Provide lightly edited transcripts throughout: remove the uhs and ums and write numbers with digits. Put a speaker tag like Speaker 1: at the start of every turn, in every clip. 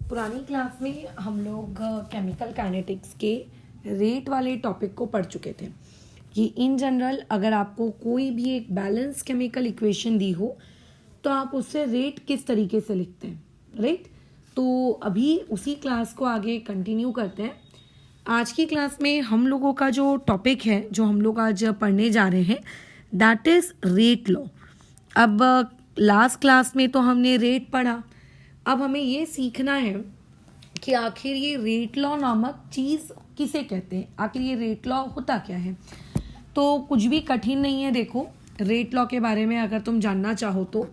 Speaker 1: पुरानी क्लास में हम लोग केमिकल काइनेटिक्स के रेट वाले टॉपिक को पढ़ चुके थे कि इन जनरल अगर आपको कोई भी एक बैलेंस केमिकल इक्वेशन दी हो तो आप उससे रेट किस तरीके से लिखते हैं, राइट। तो अभी उसी क्लास को आगे कंटिन्यू करते हैं। आज की क्लास में हम लोगों का जो टॉपिक है, जो हम लोग आज पढ़ने जा रहे हैं, दैट इज़ रेट लॉ। अब लास्ट क्लास में तो हमने रेट पढ़ा, अब हमें ये सीखना है कि आखिर ये रेट लॉ नामक चीज़ किसे कहते हैं, आखिर ये रेट लॉ होता क्या है। तो कुछ भी कठिन नहीं है। देखो, रेट लॉ के बारे में अगर तुम जानना चाहो तो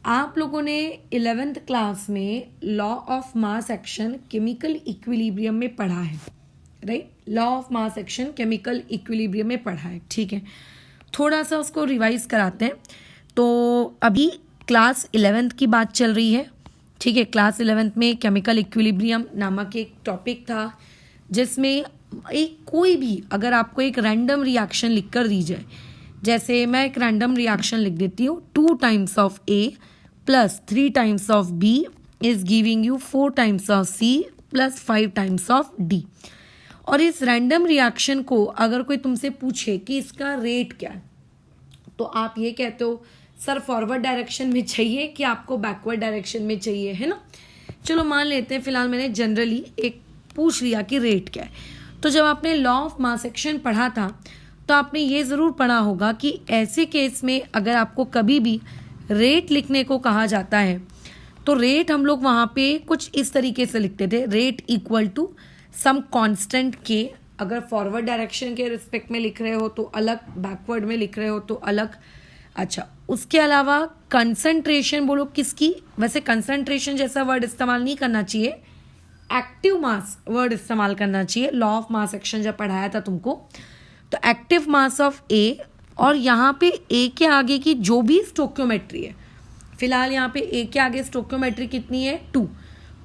Speaker 1: आप लोगों ने 11th क्लास में law of mass action chemical equilibrium में पढ़ा है, right. Law of mass action chemical equilibrium में पढ़ा है, ठीक है। थोड़ा सा उसको रिवाइज कराते हैं। तो अभी क्लास 11th की बात चल रही है, ठीक है। क्लास 11th में केमिकल इक्विलिब्रियम नामक एक टॉपिक था जिसमें एक कोई भी अगर आपको एक रैंडम रिएक्शन लिख कर दी जाए, जैसे मैं एक रैंडम रिएक्शन लिख देती हूँ, 2 times of A plus 3 times of B is giving you 4 times of C plus 5 times of D। और इस रैंडम रिएक्शन को अगर कोई तुमसे पूछे कि इसका रेट क्या है, तो आप ये कहते हो सर फॉरवर्ड डायरेक्शन में चाहिए कि आपको बैकवर्ड डायरेक्शन में चाहिए, है ना। चलो मान लेते हैं, फिलहाल मैंने जनरली एक पूछ लिया कि रेट क्या है। तो जब आपने लॉ ऑफ मास एक्शन पढ़ा था तो आपने ये ज़रूर पढ़ा होगा कि ऐसे केस में अगर आपको कभी भी रेट लिखने को कहा जाता है तो रेट हम लोग वहाँ पे कुछ इस तरीके से लिखते थे, rate equal to some constant के। अगर फॉरवर्ड डायरेक्शन के रिस्पेक्ट में लिख रहे हो तो अलग, बैकवर्ड में लिख रहे हो तो अलग। अच्छा, उसके अलावा कंसंट्रेशन बोलो किसकी, वैसे कंसंट्रेशन जैसा वर्ड इस्तेमाल नहीं करना चाहिए, एक्टिव मास वर्ड इस्तेमाल करना चाहिए। लॉ ऑफ मास एक्शन जब पढ़ाया था तुमको तो एक्टिव मास ऑफ ए, और यहाँ पे ए के आगे की जो भी स्टोक्योमेट्री है, फिलहाल यहाँ पे ए के आगे स्टोक्योमेट्री कितनी है 2,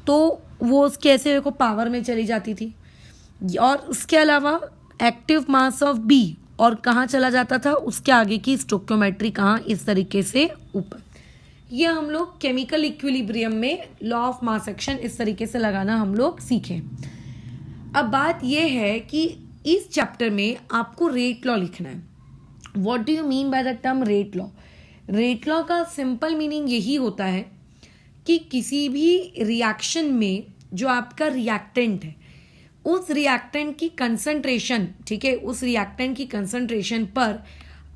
Speaker 1: तो वो उसके ऐसे देखो पावर में चली जाती थी। और उसके अलावा एक्टिव मास ऑफ बी, और कहाँ चला जाता था, उसके आगे की स्टोक्योमेट्री कहाँ, इस तरीके से ऊपर। ये हम लोग केमिकल इक्विलिब्रियम में लॉ ऑफ मास एक्शन इस तरीके से लगाना हम लोग सीखें। अब बात ये है कि इस चैप्टर में आपको रेट लॉ लिखना है। What do you mean by the term rate law? Rate law का सिंपल मीनिंग यही होता है कि किसी भी रिएक्शन में जो आपका रिएक्टेंट है, उस रिएक्टेंट की कंसंट्रेशन, ठीक है, उस रिएक्टेंट की कंसंट्रेशन पर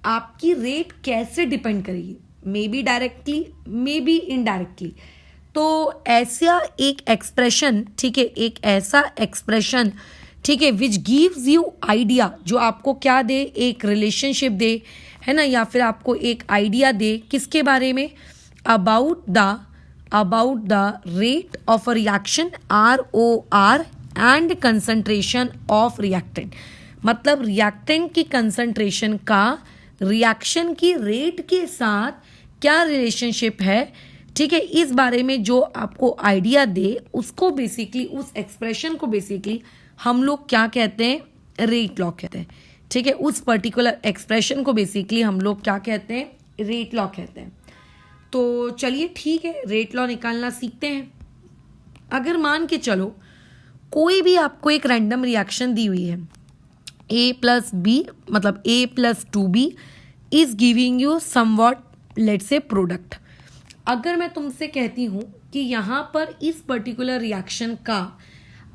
Speaker 1: आपकी रेट कैसे डिपेंड करेगी, may be directly may be indirectly. तो ऐसा एक एक्सप्रेशन, ठीक है, एक ऐसा एक्सप्रेशन, ठीक है, विच गिव्स यू आइडिया, जो आपको क्या दे, एक रिलेशनशिप दे, है ना, या फिर आपको एक आइडिया दे किसके बारे में, about the rate of a reaction, ROR, and concentration of reactant. मतलब रिएक्टेंट की कंसंट्रेशन का रिएक्शन की रेट के साथ क्या रिलेशनशिप है, ठीक है, इस बारे में जो आपको आइडिया दे, उसको बेसिकली, उस एक्सप्रेशन को बेसिकली हम लोग क्या कहते हैं, रेट लॉ कहते हैं, ठीक है। उस पर्टिकुलर एक्सप्रेशन को बेसिकली हम लोग क्या कहते हैं, रेट लॉ कहते हैं। तो चलिए ठीक है, रेट लॉ निकालना सीखते हैं। अगर मान के चलो कोई भी आपको एक रैंडम रिएक्शन दी हुई है, A प्लस बी, मतलब A plus 2B is giving you somewhat, let's say product. अगर मैं तुमसे कहती हूँ कि यहाँ पर इस पर्टिकुलर रिएक्शन का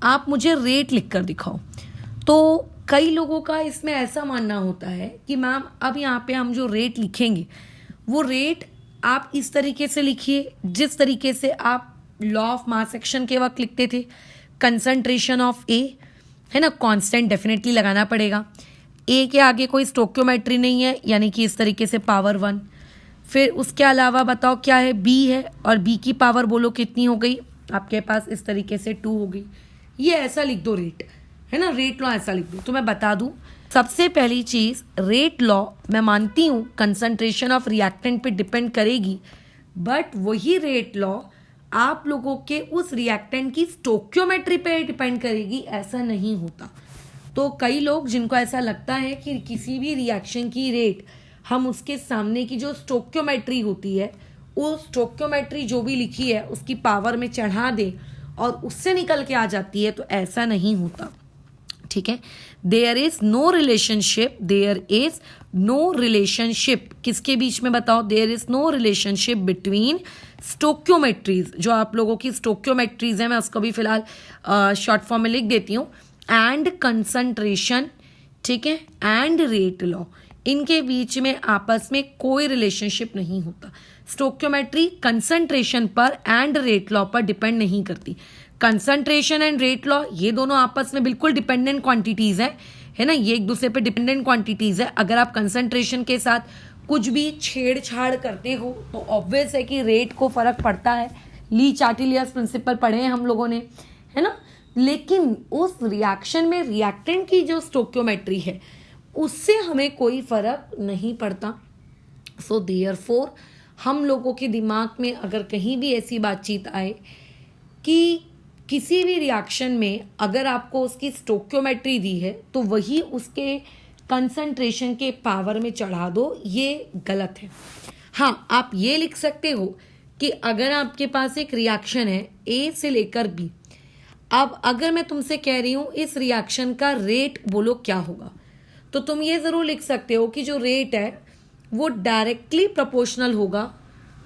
Speaker 1: आप मुझे रेट लिख कर दिखाओ, तो कई लोगों का इसमें ऐसा मानना होता है कि मैम अब यहाँ पे हम जो रेट लिखेंगे वो रेट आप इस तरीके से लिखिए जिस तरीके से आप लॉ ऑफ मास एक्शन के वक्त लिखते थे। कंसंट्रेशन ऑफ ए, है ना, कांस्टेंट डेफिनेटली लगाना पड़ेगा। ए के आगे कोई स्टोक्योमेट्री नहीं है, यानी कि इस तरीके से पावर 1। फिर उसके अलावा बताओ क्या है, बी है, और बी की पावर बोलो कितनी हो गई आपके पास, इस तरीके से 2 हो गई। ये ऐसा लिख दो रेट, है ना, रेट लॉ ऐसा लिख दो। तो मैं बता दूं, सबसे पहली चीज़, रेट लॉ मैं मानती हूँ कंसंट्रेशन ऑफ रिएक्टेंट पे डिपेंड करेगी, बट वही रेट लॉ आप लोगों के उस रिएक्टेंट की स्टोक्योमेट्री पे डिपेंड करेगी, ऐसा नहीं होता। तो कई लोग जिनको ऐसा लगता है कि किसी भी रिएक्शन की रेट हम उसके सामने की जो स्टोक्योमेट्री होती है, वो स्टोक्योमेट्री जो भी लिखी है उसकी पावर में चढ़ा दें और उससे निकल के आ जाती है, तो ऐसा नहीं होता, ठीक है। There is no relationship, there is no relationship किसके बीच में बताओ, there is no relationship between stoichiometries, जो आप लोगों की स्टोक्योमेट्रीज है, मैं उसको भी फिलहाल शॉर्ट फॉर्म में लिख देती हूँ, एंड कंसंट्रेशन, ठीक है, एंड रेट लॉ, इनके बीच में आपस में कोई रिलेशनशिप नहीं होता। स्टोक्योमेट्री कंसंट्रेशन पर एंड रेट लॉ पर डिपेंड नहीं करती। कंसंट्रेशन एंड रेट लॉ ये दोनों आपस में बिल्कुल डिपेंडेंट क्वांटिटीज है ना, ये एक दूसरे पे डिपेंडेंट क्वांटिटीज है। अगर आप कंसंट्रेशन के साथ कुछ भी छेड़छाड़ करते हो तो ऑब्वियस है कि रेट को फर्क पड़ता है। ली चार्टिलियस प्रिंसिपल पढ़े हैं हम लोगों ने, है ना। लेकिन उस रिएक्शन में रिएक्टेंट की जो स्टोक्योमेट्री है उससे हमें कोई फर्क नहीं पड़ता। सो देयरफॉर हम लोगों के दिमाग में अगर कहीं भी ऐसी बातचीत आए कि किसी भी रिएक्शन में अगर आपको उसकी स्टोक्योमेट्री दी है तो वही उसके कंसंट्रेशन के पावर में चढ़ा दो, ये गलत है। हाँ, आप ये लिख सकते हो कि अगर आपके पास एक रिएक्शन है ए से लेकर बी, अब अगर मैं तुमसे कह रही हूं इस रिएक्शन का रेट बोलो क्या होगा, तो तुम ये जरूर लिख सकते हो कि जो रेट है वो डायरेक्टली प्रोपोर्शनल होगा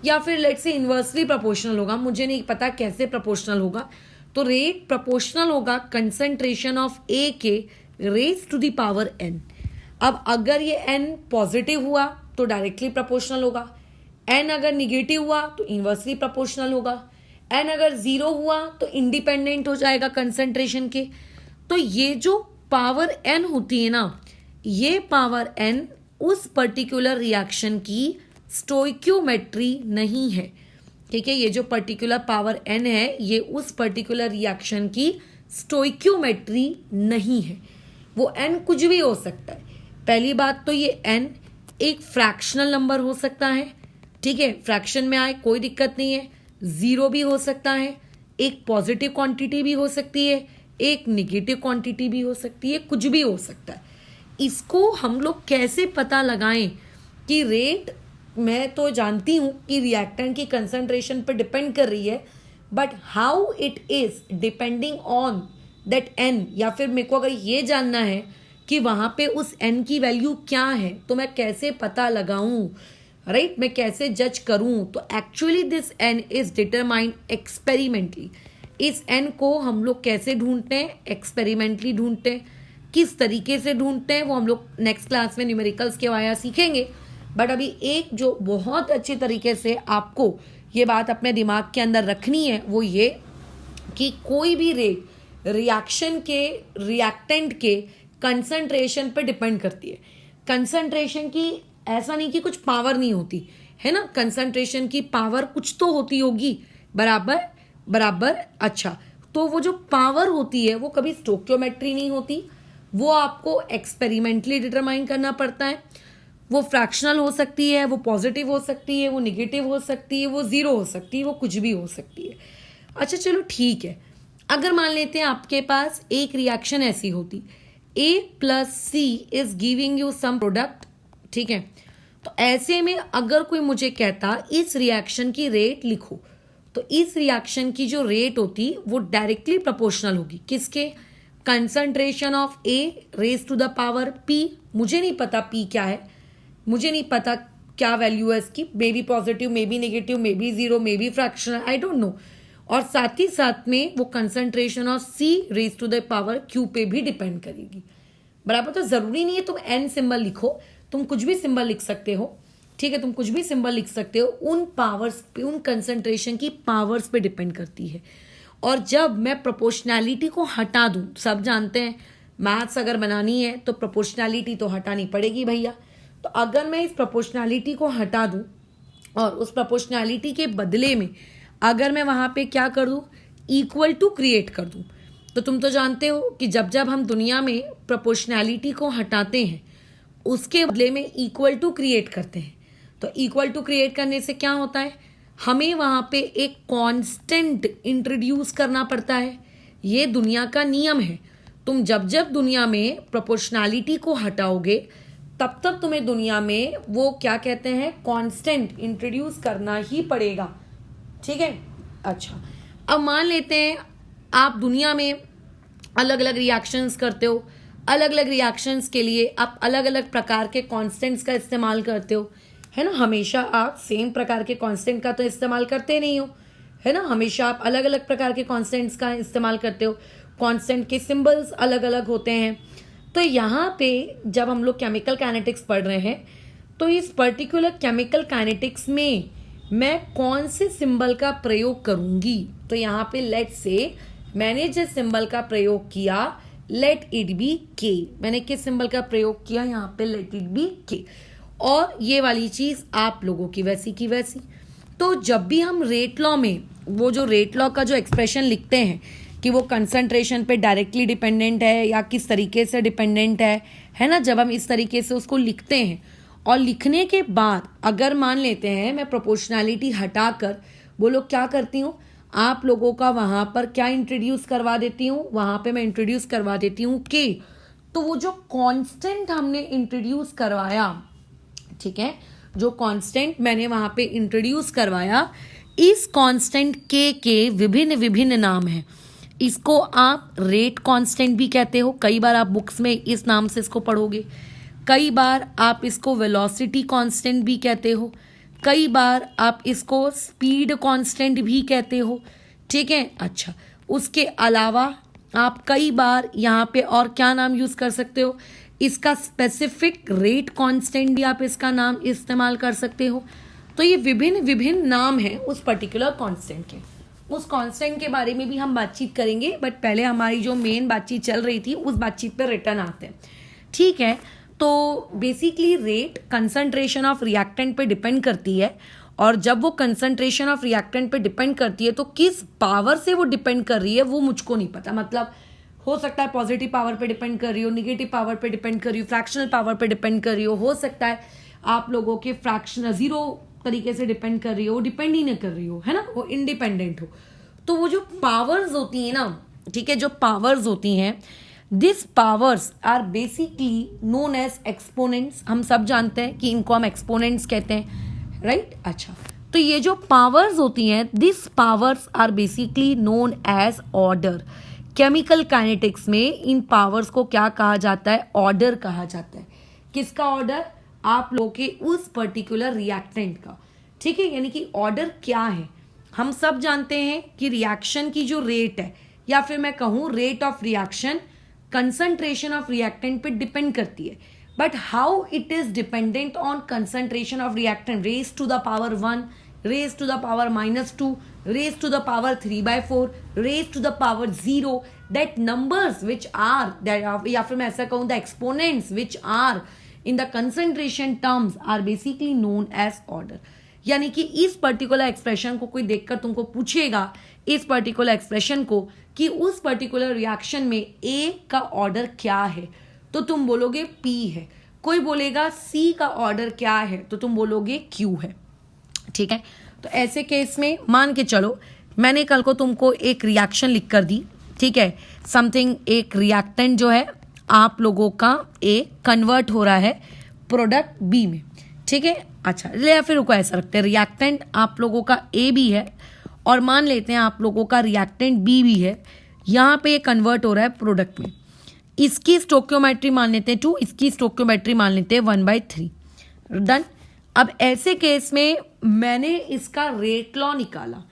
Speaker 1: या फिर लेट्स से इन्वर्सली प्रोपोर्शनल होगा, मुझे नहीं पता कैसे प्रोपोर्शनल होगा। तो रेट प्रोपोर्शनल होगा कंसंट्रेशन ऑफ ए के raise to the power N. अब अगर ये एन पॉजिटिव हुआ तो डायरेक्टली प्रोपोर्शनल होगा, एन अगर निगेटिव हुआ तो इन्वर्सली प्रोपोर्शनल होगा, एन अगर जीरो हुआ तो इंडिपेंडेंट हो जाएगा कंसंट्रेशन के। तो ये जो पावर एन होती है ना, ये पावर एन उस पर्टिकुलर रिएक्शन की स्टोइक्योमेट्री नहीं है, ठीक है। ये जो पर्टिकुलर पावर एन है ये उस पर्टिकुलर रिएक्शन की स्टोइक्योमेट्री नहीं है। वो एन कुछ भी हो सकता है। पहली बात तो ये एन एक फ्रैक्शनल नंबर हो सकता है, ठीक है, फ्रैक्शन में आए कोई दिक्कत नहीं है, जीरो भी हो सकता है, एक पॉजिटिव क्वांटिटी भी हो सकती है, एक निगेटिव क्वांटिटी भी हो सकती है, कुछ भी हो सकता है। इसको हम लोग कैसे पता लगाएं कि रेट, मैं तो जानती हूं कि रिएक्टेंट की कंसंट्रेशन पर डिपेंड कर रही है, but how it is depending on that N, या फिर मेरे को अगर ये जानना है कि वहां पे उस एन की वैल्यू क्या है तो मैं कैसे पता लगाऊं, राइट, मैं कैसे जज करूं। तो actually this N is determined experimentally. इस एन को हम लोग कैसे ढूंढते हैं, एक्सपेरिमेंटली ढूंढते हैं। किस तरीके से ढूंढते हैं वो हम लोग नेक्स्ट क्लास में न्यूमेरिकल्स के वाया सीखेंगे। बट अभी एक जो बहुत अच्छे तरीके से आपको ये बात अपने दिमाग के अंदर रखनी है वो ये कि कोई भी रेट रिएक्शन के रिएक्टेंट के कंसंट्रेशन पर डिपेंड करती है। कंसंट्रेशन की ऐसा नहीं कि कुछ पावर नहीं होती है ना, कंसंट्रेशन की पावर कुछ तो होती होगी, बराबर बराबर। अच्छा, तो वो जो पावर होती है वो कभी स्टोक्योमेट्री नहीं होती, वो आपको एक्सपेरिमेंटली डिटरमाइन करना पड़ता है। वो फ्रैक्शनल हो सकती है, वो पॉजिटिव हो सकती है, वो निगेटिव हो सकती है, वो जीरो हो सकती है, वो कुछ भी हो सकती है। अच्छा चलो ठीक है, अगर मान लेते हैं आपके पास एक रिएक्शन ऐसी होती A प्लस C is giving you some product, ठीक है, तो ऐसे में अगर कोई मुझे कहता इस रिएक्शन की रेट लिखो, तो इस रिएक्शन की जो रेट होती वो डायरेक्टली प्रोपोर्शनल होगी किसके, concentration of A raise to the power P। मुझे नहीं पता P क्या है, मुझे नहीं पता क्या वैल्यू है इसकी, may be positive, may be negative, may be zero, may be fractional, I don't know. और साथ ही साथ में वो concentration of C raise to the power Q पे भी डिपेंड करेगी, बराबर। तो जरूरी नहीं है तुम N सिंबल लिखो, तुम कुछ भी सिंबल लिख सकते हो, ठीक है, तुम कुछ भी सिंबल लिख सकते हो, उन पावर्स पे, उन कंसंट्रेशन की पावर्स पे डिपेंड करती है। और जब मैं प्रोपोर्शनैलिटी को हटा दूं, सब जानते हैं मैथ्स अगर बनानी है तो प्रोपोर्शनैलिटी तो हटानी पड़ेगी भैया। तो अगर मैं इस प्रोपोर्शनैलिटी को हटा दूं और उस प्रोपोर्शनैलिटी के बदले में अगर मैं वहां पे क्या कर दूं, इक्वल टू क्रिएट कर दूं, तो तुम तो जानते हो कि जब जब हम दुनिया में प्रोपोर्शनैलिटी को हटाते हैं उसके बदले में इक्वल टू क्रिएट करते हैं। तो इक्वल टू क्रिएट करने से क्या होता है, हमें वहां पे एक कांस्टेंट इंट्रोड्यूस करना पड़ता है। ये दुनिया का नियम है। तुम जब जब दुनिया में प्रोपोर्शनैलिटी को हटाओगे तब तक तुम्हें दुनिया में वो क्या कहते हैं, कांस्टेंट इंट्रोड्यूस करना ही पड़ेगा, ठीक है। अच्छा, अब मान लेते हैं आप दुनिया में अलग अलग रिएक्शंस करते हो, अलग अलग रिएक्शंस के लिए आप अलग अलग प्रकार के कांस्टेंट्स का इस्तेमाल करते हो, है ना। हमेशा आप सेम प्रकार के कांस्टेंट का तो इस्तेमाल करते नहीं हो, है ना। हमेशा आप अलग अलग प्रकार के कांस्टेंट्स का इस्तेमाल करते हो, कांस्टेंट के सिंबल्स अलग अलग होते हैं। तो यहाँ पे जब हम लोग केमिकल काइनेटिक्स पढ़ रहे हैं तो इस पर्टिकुलर केमिकल काइनेटिक्स में मैं कौन से सिंबल का प्रयोग करूंगी। तो यहाँ पे लेट से मैंने जिस सिंबल का प्रयोग किया लेट इट बी के, मैंने किस सिंबल का प्रयोग किया यहाँ पे लेट इट बी के, और ये वाली चीज आप लोगों की वैसी की वैसी। तो जब भी हम रेट लॉ में वो जो रेट लॉ का जो एक्सप्रेशन लिखते हैं कि वो कंसंट्रेशन पे डायरेक्टली डिपेंडेंट है या किस तरीके से डिपेंडेंट है ना, जब हम इस तरीके से उसको लिखते हैं और लिखने के बाद अगर मान लेते हैं मैं प्रोपोर्शनैलिटी हटाकर वो लोग क्या करती हूँ, आप लोगों का वहां पर क्या इंट्रोड्यूस करवा देती हूँ, वहां पे मैं इंट्रोड्यूस करवा देती हूँ के। तो वो जो कांस्टेंट हमने इंट्रोड्यूस करवाया, ठीक है, जो कांस्टेंट मैंने वहां पे इंट्रोड्यूस करवाया, इस कांस्टेंट के विभिन्न विभिन्न नाम हैं। इसको आप रेट कांस्टेंट भी कहते हो, कई बार आप बुक्स में इस नाम से इसको पढ़ोगे। कई बार आप इसको वेलोसिटी कांस्टेंट भी कहते हो, कई बार आप इसको स्पीड कांस्टेंट भी कहते हो, ठीक है। अच्छा, उसके अलावा आप कई बार यहाँ पे और क्या नाम यूज कर सकते हो, इसका स्पेसिफिक रेट कांस्टेंट भी आप इसका नाम इस्तेमाल कर सकते हो। तो ये विभिन्न विभिन्न नाम हैं उस पर्टिकुलर कांस्टेंट के। उस कांस्टेंट के बारे में भी हम बातचीत करेंगे, बट पहले हमारी जो मेन बातचीत चल रही थी उस बातचीत पर रिटर्न आते हैं, ठीक है। तो basically rate concentration of reactant पे डिपेंड करती है, और जब वो कंसंट्रेशन ऑफ रिएक्टेंट पे डिपेंड करती है तो किस पावर से वो डिपेंड कर रही है वो मुझको नहीं पता। मतलब हो सकता है पॉजिटिव पावर पे डिपेंड कर रही हो, निगेटिव पावर पे डिपेंड कर रही हो, फ्रैक्शनल पावर पे डिपेंड कर रही हो सकता है आप लोगों के फ्रैक्शन जीरो तरीके से डिपेंड कर रही हो, डिपेंड ही नहीं कर रही हो, है ना, वो इंडिपेंडेंट हो। तो वो जो पावर्स होती है ना, ठीक है, जो पावर्स होती हैं, this powers are basically known as exponents. हम सब जानते हैं कि इनको हम एक्सपोनेंट्स कहते हैं, राइट। अच्छा, तो ये जो पावर्स होती हैं, this powers are basically known as order. Chemical kinetics में इन पावर्स को क्या कहा जाता है, ऑर्डर कहा जाता है। किसका ऑर्डर, आप लोगों के उस पर्टिकुलर रिएक्टेंट का, ठीक है। यानी कि ऑर्डर क्या है, हम सब जानते हैं कि रिएक्शन की जो रेट है, या फिर मैं कहूं rate of reaction concentration of reactant पे डिपेंड करती है, but how it is dependent on concentration of reactant, raise to the power 1, raise to the power -2, raise to the power 3/4, raise to the power 0, that numbers which are, या फिर मैं ऐसा कहूं the exponents which are in the concentration terms are basically known as order। यानी कि इस particular expression को कोई देखकर तुमको पूछेगा, इस पर्टिकुलर एक्सप्रेशन को, कि उस पर्टिकुलर रिएक्शन में A का ऑर्डर क्या है, तो तुम बोलोगे P है। कोई बोलेगा C का ऑर्डर क्या है, तो तुम बोलोगे Q है, ठीक है। तो ऐसे केस में मान के चलो मैंने कल को तुमको एक रिएक्शन लिख कर दी, ठीक है, समथिंग, एक रिएक्टेंट जो है आप लोगों का A कन्वर्ट हो रहा है प्रोडक्ट B में, ठीक है। अच्छा, या फिर रुको ऐसा रखते हैं, रिएक्टेंट आप लोगों का A भी है और मान लेते हैं आप लोगों का रिएक्टेंट B भी है, यहाँ पे ये कन्वर्ट हो रहा है प्रोडक्ट में। इसकी स्टोक्योमेट्री मान लेते हैं 2, इसकी स्टोक्योमेट्री मान लेते हैं 1/3, डन। अब ऐसे केस में मैंने इसका रेट लॉ निकाला।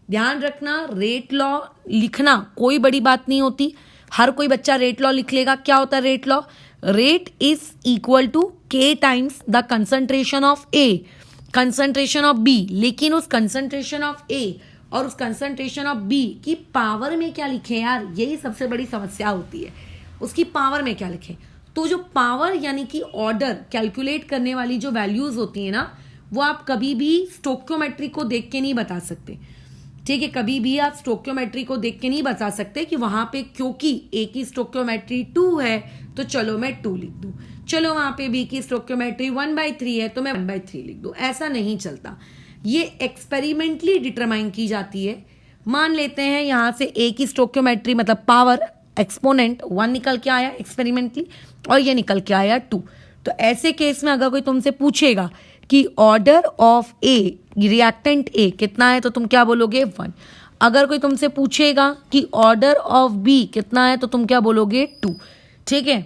Speaker 1: ध्यान रखना, रेट लॉ लिखना कोई बड़ी बात नहीं होती, हर कोई बच्चा रेट लॉ लिख लेगा। क्या होता है rate law, rate is equal to K times the concentration of A, concentration of B. लेकिन उस कंसंट्रेशन ऑफ ए और उस कंसंट्रेशन ऑफ बी की पावर में क्या लिखें यार, यही सबसे बड़ी समस्या होती है, उसकी पावर में क्या लिखें। तो जो पावर यानी कि ऑर्डर कैलकुलेट करने वाली जो वैल्यूज होती है ना, वो आप कभी भी स्टोक्योमेट्री को देख के नहीं बता सकते, ठीक है। कभी भी आप स्टोक्योमेट्री को देख के नहीं बता सकते कि वहां पे क्योंकि ए की स्टोक्योमेट्री 2 है तो चलो मैं 2 लिख दूं, चलो वहां पे बी की स्टोक्योमेट्री 1/3 है तो मैं 1/3 लिख दूं। ऐसा नहीं चलता, ये एक्सपेरिमेंटली डिटरमाइन की जाती है। मान लेते हैं यहां से ए की स्टोक्योमेट्री मतलब पावर एक्सपोनेंट 1 निकल के आया एक्सपेरिमेंटली, और ये निकल के आया 2। तो ऐसे केस में अगर कोई तुमसे पूछेगा कि order of A, reactant A कितना है, तो तुम क्या बोलोगे 1। अगर कोई तुमसे पूछेगा कि ऑर्डर ऑफ बी कितना है तो तुम क्या बोलोगे 2, ठीक है।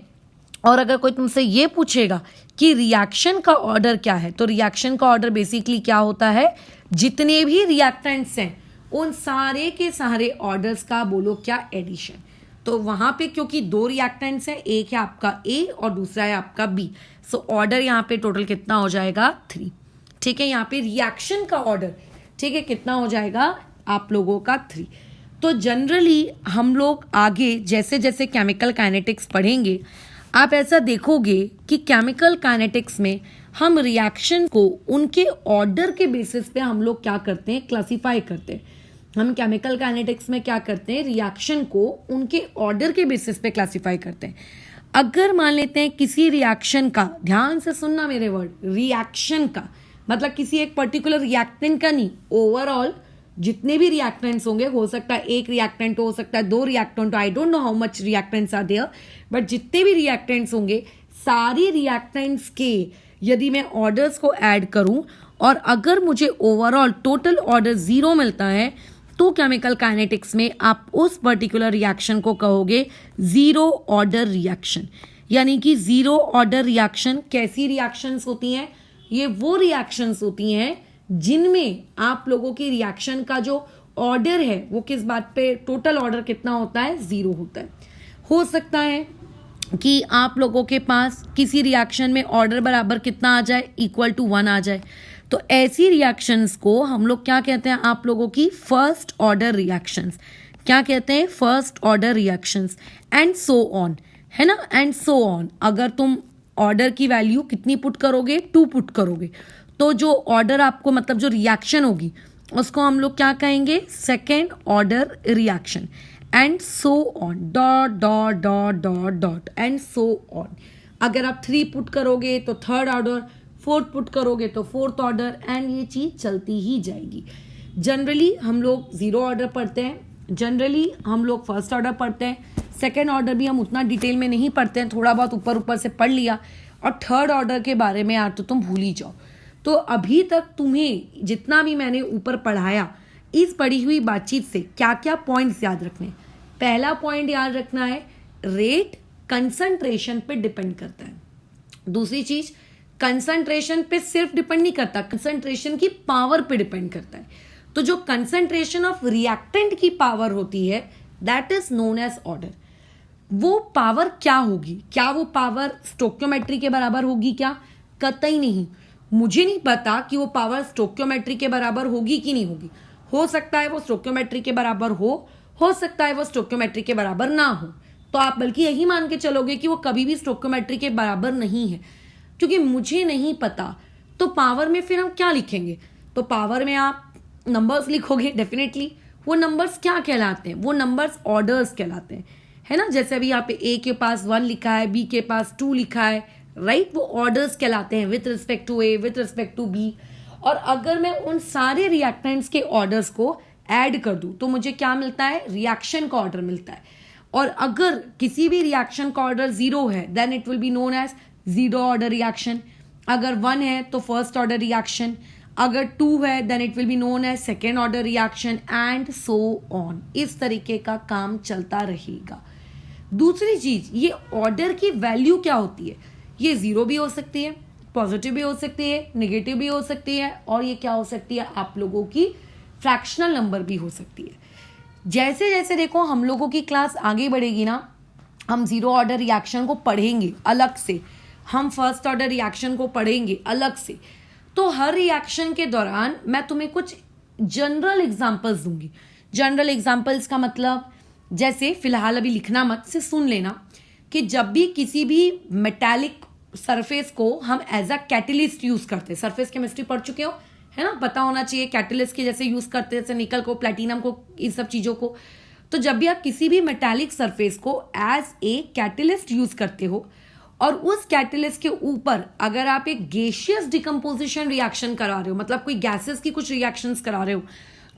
Speaker 1: और अगर कोई तुमसे ये पूछेगा कि रिएक्शन का ऑर्डर क्या है, तो रिएक्शन का ऑर्डर बेसिकली क्या होता है, जितने भी रिएक्टेंट्स हैं उन सारे के सारे ऑर्डर्स का बोलो क्या, एडिशन। तो वहां पे क्योंकि 2 रिएक्टेंट्स हैं, एक है आपका ए और दूसरा है आपका बी, सो ऑर्डर यहाँ पे टोटल कितना हो जाएगा 3, ठीक है। यहाँ पे रिएक्शन का ऑर्डर, ठीक है, कितना हो जाएगा आप लोगों का 3। तो जनरली हम लोग आगे जैसे जैसे केमिकल काइनेटिक्स पढ़ेंगे, आप ऐसा देखोगे कि केमिकल काइनेटिक्स में हम रिएक्शन को उनके ऑर्डर के बेसिस पे हम लोग क्या करते हैं, क्लासिफाई करते हैं। हम केमिकल काइनेटिक्स में क्या करते हैं, रिएक्शन को उनके ऑर्डर के बेसिस पे क्लासिफाई करते हैं। अगर मान लेते हैं किसी रिएक्शन का, ध्यान से सुनना मेरे वर्ड, रिएक्शन का मतलब किसी एक पर्टिकुलर रिएक्टेंट का नहीं, ओवरऑल जितने भी रिएक्टेंट्स होंगे, हो सकता है एक रिएक्टेंट हो सकता है 2 reactant, I don't know how much reactants are there, but जितने भी रिएक्टेंट्स होंगे सारी रिएक्टेंट्स के यदि मैं ऑर्डर्स को ऐड करूं और अगर मुझे ओवरऑल टोटल ऑर्डर 0 मिलता है तो केमिकल काइनेटिक्स में आप उस पर्टिकुलर रिएक्शन को कहोगे 0 ऑर्डर रिएक्शन। यानी कि 0 ऑर्डर रिएक्शन कैसी रिएक्शंस होती हैं, ये वो रिएक्शंस होती हैं जिनमें आप लोगों की रिएक्शन का जो ऑर्डर है वो किस बात पे, टोटल ऑर्डर कितना होता है, 0 होता है। हो सकता है कि आप लोगों के पास किसी रिएक्शन में ऑर्डर बराबर कितना आ जाए, इक्वल टू 1 आ जाए, तो ऐसी रिएक्शंस को हम लोग क्या कहते हैं, आप लोगों की फर्स्ट ऑर्डर रिएक्शंस। क्या कहते हैं, first order reactions, and so on, है ना, एंड सो ऑन। अगर तुम ऑर्डर की वैल्यू कितनी पुट करोगे, 2 पुट करोगे, तो जो ऑर्डर आपको मतलब जो रिएक्शन होगी उसको हम लोग क्या कहेंगे, second order reaction, and so on, dot dot dot dot dot and so on. अगर आप 3 पुट करोगे तो थर्ड ऑर्डर, 4 पुट करोगे तो फोर्थ ऑर्डर, एंड ये चीज चलती ही जाएगी। जनरली हम लोग 0 ऑर्डर पढ़ते हैं, जनरली हम लोग फर्स्ट ऑर्डर पढ़ते हैं, सेकेंड ऑर्डर भी हम उतना डिटेल में नहीं पढ़ते हैं, थोड़ा बहुत ऊपर ऊपर से पढ़ लिया, और थर्ड ऑर्डर के बारे में यार तो तुम भूल ही जाओ। तो अभी तक तुम्हें जितना भी मैंने ऊपर पढ़ाया, इस पढ़ी हुई बातचीत से क्या क्या पॉइंट्स याद रखने, पहला पॉइंट याद रखना है, रेट कंसंट्रेशन पे डिपेंड करता है। दूसरी चीज, कंसंट्रेशन पे सिर्फ डिपेंड नहीं करता, कंसंट्रेशन की पावर पे डिपेंड करता है। तो जो कंसंट्रेशन ऑफ रिएक्टेंट की पावर होती है that is known as order. वो पावर क्या होगी, क्या वो पावर स्टोक्योमेट्री के बराबर होगी क्या, कतई नहीं। मुझे नहीं पता कि वो पावर स्टोक्योमेट्री के बराबर होगी कि नहीं होगी, हो सकता है वो स्टोक्योमेट्री के बराबर हो सकता है वो स्टोक्योमेट्री के बराबर ना हो, तो आप बल्कि यही मान के चलोगे कि वो कभी भी स्टोक्योमेट्री के बराबर नहीं है। क्योंकि मुझे नहीं पता तो पावर में फिर हम क्या लिखेंगे, तो पावर में आप नंबर्स लिखोगे डेफिनेटली। वो नंबर्स क्या कहलाते हैं, वो नंबर्स ऑर्डर्स कहलाते हैं, है ना। जैसे अभी यहाँ पे ए के पास 1 लिखा है, बी के पास 2 लिखा है, राइट, वो ऑर्डर्स कहलाते हैं with respect to A, with respect to B. और अगर मैं उन सारे रिएक्टेंट्स के ऑर्डर्स को ऐड कर दूं तो मुझे क्या मिलता है, रिएक्शन का ऑर्डर मिलता है। और अगर किसी भी रिएक्शन का ऑर्डर 0 है then it will be known as 0 order reaction. अगर 1 है तो फर्स्ट ऑर्डर रिएक्शन, अगर 2 है then it will be known as second order reaction, and so on. इस तरीके का काम चलता रहेगा। दूसरी चीज, ये ऑर्डर की वैल्यू क्या होती है, ये 0 भी हो सकती है, पॉजिटिव भी हो सकती है, नेगेटिव भी हो सकती है, और ये क्या हो सकती है, आप लोगों की फ्रैक्शनल नंबर भी हो सकती है। जैसे जैसे देखो हम लोगों की क्लास आगे बढ़ेगी ना, हम 0 ऑर्डर रिएक्शन को पढ़ेंगे अलग से, हम फर्स्ट ऑर्डर रिएक्शन को पढ़ेंगे अलग से। तो हर रिएक्शन के दौरान मैं तुम्हें कुछ जनरल एग्जांपल्स दूंगी। जनरल एग्जांपल्स का मतलब, जैसे फिलहाल अभी लिखना मत, से सुन लेना कि जब भी किसी भी मेटालिक सरफेस को हम एज अ कैटलिस्ट यूज करते हैं, सरफेस केमिस्ट्री पढ़ चुके हो, है ना, पता होना चाहिए कैटलिस्ट के जैसे यूज करते हैं, जैसे निकल को, प्लेटिनम को, इन सब चीजों को। तो जब भी आप किसी भी मेटालिक सरफेस को एज ए कैटलिस्ट यूज करते हो और उस कैटलिस्ट के ऊपर अगर आप एक गैसियस डिकम्पोजिशन रिएक्शन करा रहे हो, मतलब कोई गैसेस की कुछ रिएक्शंस करा रहे हो,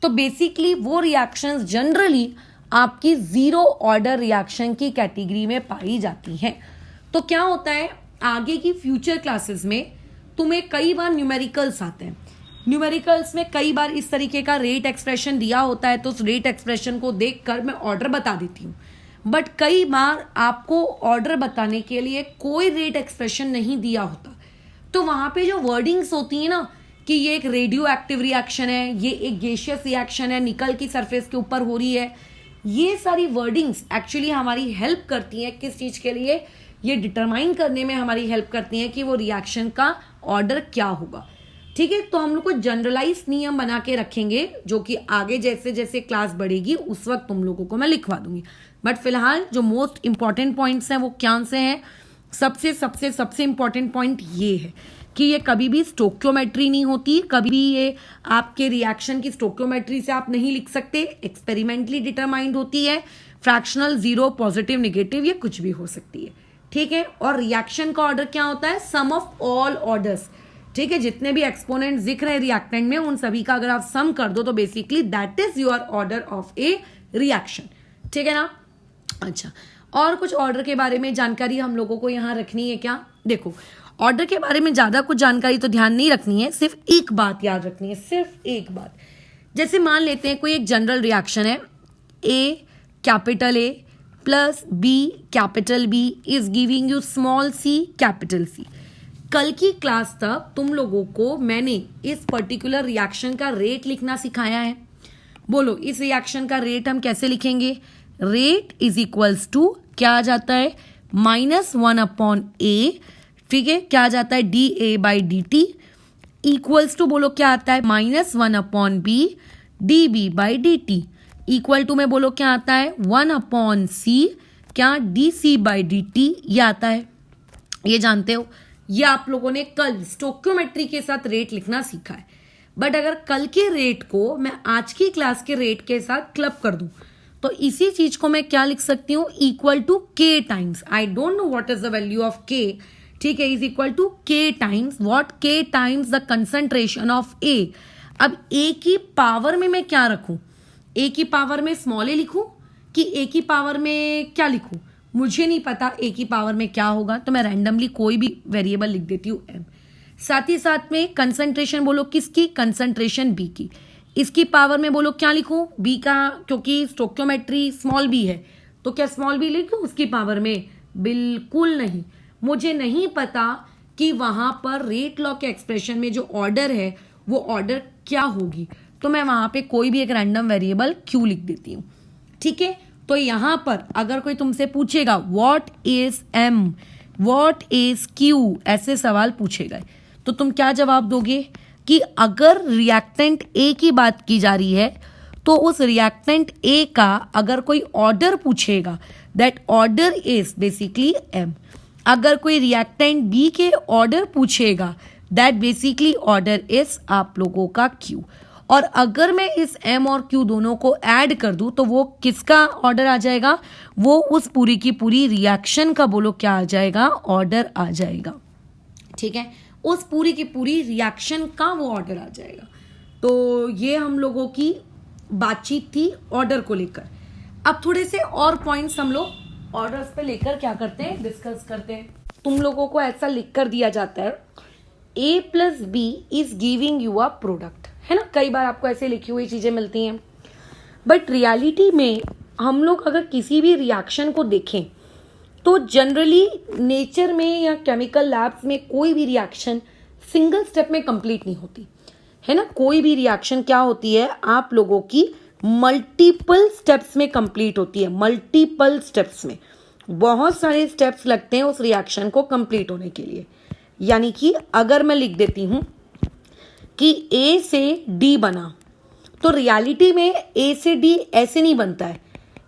Speaker 1: तो बेसिकली वो रिएक्शंस जनरली आपकी 0 ऑर्डर रिएक्शन की कैटेगरी में पाई जाती हैं। तो क्या होता है, आगे की फ्यूचर क्लासेस में तुम्हें कई बार न्यूमेरिकल्स आते हैं। न्यूमेरिकल्स में कई बार इस तरीके का रेट एक्सप्रेशन दिया होता है, तो उस रेट एक्सप्रेशन को देखकर मैं ऑर्डर बता देती हूँ, बट कई बार आपको ऑर्डर बताने के लिए कोई रेट एक्सप्रेशन नहीं दिया होता, तो वहां पे जो वर्डिंग्स होती है ना कि ये एक रेडियो एक्टिव रिएक्शन है, ये एक गैसियस रिएक्शन है, निकल की सरफेस के ऊपर हो रही है, ये सारी वर्डिंग्स एक्चुअली हमारी हेल्प करती हैं किस चीज के लिए, ये डिटरमाइन करने में हमारी हेल्प करती हैं कि वो रिएक्शन का ऑर्डर क्या होगा। ठीक है, तो हम लोग को जनरलाइज नियम बना के रखेंगे जो कि आगे जैसे जैसे क्लास बढ़ेगी उस वक्त तुम लोगों को मैं लिखवा दूंगी, बट फिलहाल जो मोस्ट इंपॉर्टेंट पॉइंट्स हैं वो क्या से हैं। सबसे सबसे सबसे इंपॉर्टेंट पॉइंट ये है कि ये कभी भी स्टोक्योमेट्री नहीं होती, कभी भी ये आपके रिएक्शन की स्टोक्योमेट्री से आप नहीं लिख सकते, एक्सपेरिमेंटली डिटरमाइंड होती है, फ्रैक्शनल, जीरो, पॉजिटिव, नेगेटिव, ये कुछ भी हो सकती है। ठीक है, और रिएक्शन का ऑर्डर क्या होता है, सम ऑफ ऑल ऑर्डर्स। ठीक है, जितने भी एक्सपोनेंट दिख रहे हैं रिएक्टेंट में उन सभी का अगर आप सम कर दो तो basically that is your order of A reaction. ठीक है ना। अच्छा, और कुछ ऑर्डर के बारे में जानकारी हम लोगों को यहाँ रखनी है क्या। देखो, ऑर्डर के बारे में ज्यादा कुछ जानकारी तो ध्यान नहीं रखनी है, सिर्फ एक बात याद रखनी है, सिर्फ एक बात। जैसे मान लेते हैं कोई एक जनरल रिएक्शन है, A capital A plus B capital B is giving you small C capital C. कल की क्लास तक तुम लोगों को मैंने इस पर्टिकुलर रिएक्शन का रेट लिखना सिखाया है। बोलो, इस रिएक्शन का रेट हम कैसे लिखेंगे। रेट इज इक्वल्स टू क्या आ जाता है, -1/a। ठीक है, क्या आ जाता है, dA/dt इक्वल्स टू बोलो क्या आता है, -1/b dB/dt इक्वल टू में बोलो क्या आता है, 1/c क्या dC/dt ये आता है। ये जानते हो, ये आप लोगों ने कल स्टोक्योमेट्री के साथ रेट लिखना सीखा है, बट अगर कल के रेट को मैं आज की क्लास के रेट के साथ क्लब कर दूं तो इसी चीज को मैं क्या लिख सकती हूँ, equal to K times, I don't know what is the value of के। ठीक है, is equal to K times what, के टाइम्स द कंसंट्रेशन ऑफ ए। अब ए की पावर में मैं क्या रखूं, ए की पावर में स्मॉल ए लिखूं कि ए की पावर में क्या लिखूं, मुझे नहीं पता ए की पावर में क्या होगा, तो मैं रैंडमली कोई भी वेरिएबल लिख देती हूँ एम। साथ ही साथ में कंसंट्रेशन बोलो किसकी, कंसंट्रेशन बी की, इसकी पावर में बोलो क्या लिखूं, बी का, क्योंकि स्टोक्योमेट्री स्मॉल बी है तो क्या स्मॉल बी लिखूं उसकी पावर में, बिल्कुल नहीं। मुझे नहीं पता कि वहां पर रेट लॉ के एक्सप्रेशन में जो ऑर्डर है वो ऑर्डर क्या होगी, तो मैं वहां पे कोई भी एक रैंडम वेरिएबल क्यू लिख देती हूँ। ठीक है, तो यहां पर अगर कोई तुमसे पूछेगा what is M, what is Q, ऐसे सवाल पूछेगा तो तुम क्या जवाब दोगे कि अगर रिएक्टेंट ए की बात की जा रही है तो उस रिएक्टेंट ए का अगर कोई ऑर्डर पूछेगा that order is basically M. अगर कोई रिएक्टेंट बी के ऑर्डर पूछेगा दैट बेसिकली ऑर्डर इज आप लोगों का क्यू। और अगर मैं इस एम और क्यू दोनों को ऐड कर दूं तो वो किसका ऑर्डर आ जाएगा, वो उस पूरी की पूरी रिएक्शन का बोलो क्या आ जाएगा, ऑर्डर आ जाएगा। ठीक है, उस पूरी की पूरी रिएक्शन का वो ऑर्डर आ जाएगा। तो ये हम लोगों की बातचीत थी ऑर्डर को लेकर। अब थोड़े से और पॉइंट्स हम लोग ऑर्डर्स पे लेकर क्या करते हैं, डिस्कस करते हैं। तुम लोगों को ऐसा लिख कर दिया जाता है a plus B is giving you a product, है ना, कई बार आपको ऐसे लिखी हुई चीजें मिलती हैं, बट रियलिटी में हम लोग अगर किसी भी रिएक्शन को देखें तो जनरली नेचर में या केमिकल लैब्स में कोई भी रिएक्शन सिंगल स्टेप में कंप्लीट नहीं होती है ना। कोई भी रिएक्शन क्या होती है आप लोगों की मल्टीपल स्टेप्स में कंप्लीट होती है, मल्टीपल स्टेप्स में बहुत सारे स्टेप्स लगते हैं उस रिएक्शन को कंप्लीट होने के लिए। यानी कि अगर मैं लिख देती हूं कि ए से डी बना तो रियलिटी में ए से डी ऐसे नहीं बनता है।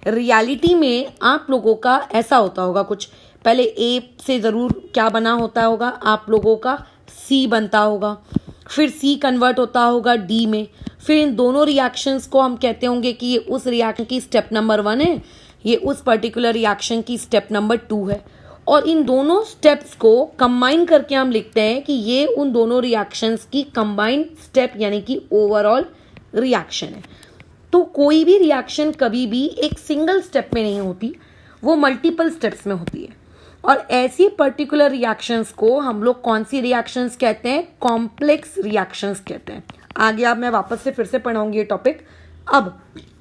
Speaker 1: रियलिटी में आप लोगों का ऐसा होता होगा कुछ, पहले ए से ज़रूर क्या बना होता होगा आप लोगों का, सी बनता होगा, फिर सी कन्वर्ट होता होगा डी में, फिर इन दोनों रिएक्शंस को हम कहते होंगे कि ये उस रिएक्शन की स्टेप नंबर 1 है, ये उस पर्टिकुलर रिएक्शन की स्टेप नंबर 2 है, और इन दोनों स्टेप्स को कंबाइन करके हम लिखते हैं कि ये उन दोनों रिएक्शंस की कंबाइंड स्टेप यानी कि ओवरऑल रिएक्शन है। तो कोई भी रिएक्शन कभी भी एक सिंगल स्टेप में नहीं होती, वो मल्टीपल स्टेप्स में होती है। और ऐसी पर्टिकुलर रिएक्शंस को हम लोग कौन सी रिएक्शंस कहते हैं, कॉम्प्लेक्स रिएक्शंस कहते हैं। आगे आप मैं वापस से फिर से पढ़ाऊंगी ये टॉपिक। अब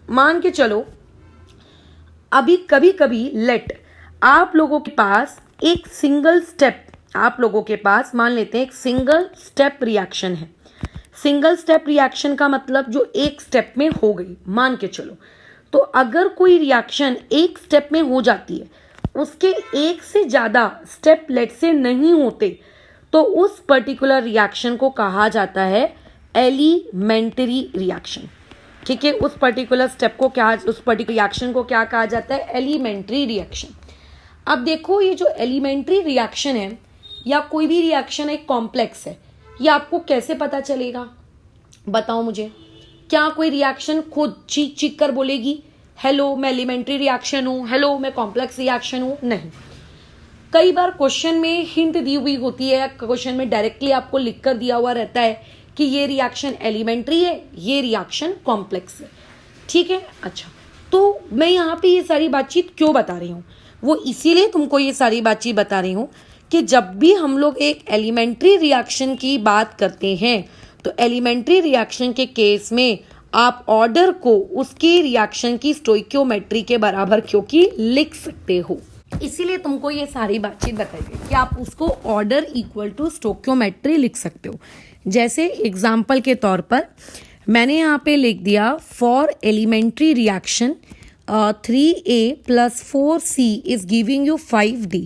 Speaker 1: मान के चलो अभी कभी कभी लेट आप लोगों के पास एक सिंगल स्टेप, आप लोगों के पास मान लेते हैं एक सिंगल स्टेप रिएक्शन है। सिंगल स्टेप रिएक्शन का मतलब जो एक स्टेप में हो गई, मान के चलो। तो अगर कोई रिएक्शन एक स्टेप में हो जाती है, उसके एक से ज़्यादा स्टेप लेट से नहीं होते, तो उस पर्टिकुलर रिएक्शन को कहा जाता है एलिमेंट्री रिएक्शन। ठीक है, उस पर्टिकुलर स्टेप को क्या, उस पर्टिकुलर रिएक्शन को क्या कहा जाता है? Elementary reaction. अब देखो ये जो एलिमेंट्री रिएक्शन है या कोई भी रिएक्शन एक कॉम्प्लेक्स है, ये आपको कैसे पता चलेगा? बताओ मुझे। क्या कोई रिएक्शन खुद चीख चीख कर बोलेगी हेलो मैं एलिमेंट्री रिएक्शन हूं, हेलो मैं कॉम्प्लेक्स रिएक्शन हूं? नहीं। कई बार क्वेश्चन में हिंट दी हुई होती है, क्वेश्चन में डायरेक्टली आपको लिख कर दिया हुआ रहता है कि ये रिएक्शन एलिमेंट्री है, ये रिएक्शन कॉम्प्लेक्स है। ठीक है, अच्छा तो मैं यहाँ पे ये सारी बातचीत क्यों बता रही हूँ? वो इसीलिए तुमको ये सारी बातचीत बता रही हूँ कि जब भी हम लोग एक एलिमेंट्री रिएक्शन की बात करते हैं तो एलिमेंट्री रिएक्शन के केस में आप ऑर्डर को उसके रिएक्शन की स्टोइकियोमेट्री के बराबर क्योंकि लिख सकते हो, इसीलिए तुमको ये सारी बातचीत बताई गई कि आप उसको ऑर्डर इक्वल टू स्टोइकियोमेट्री लिख सकते हो। जैसे एग्जाम्पल के तौर पर मैंने यहाँ पे लिख दिया for elementary reaction 3A + 4C is giving you 5D,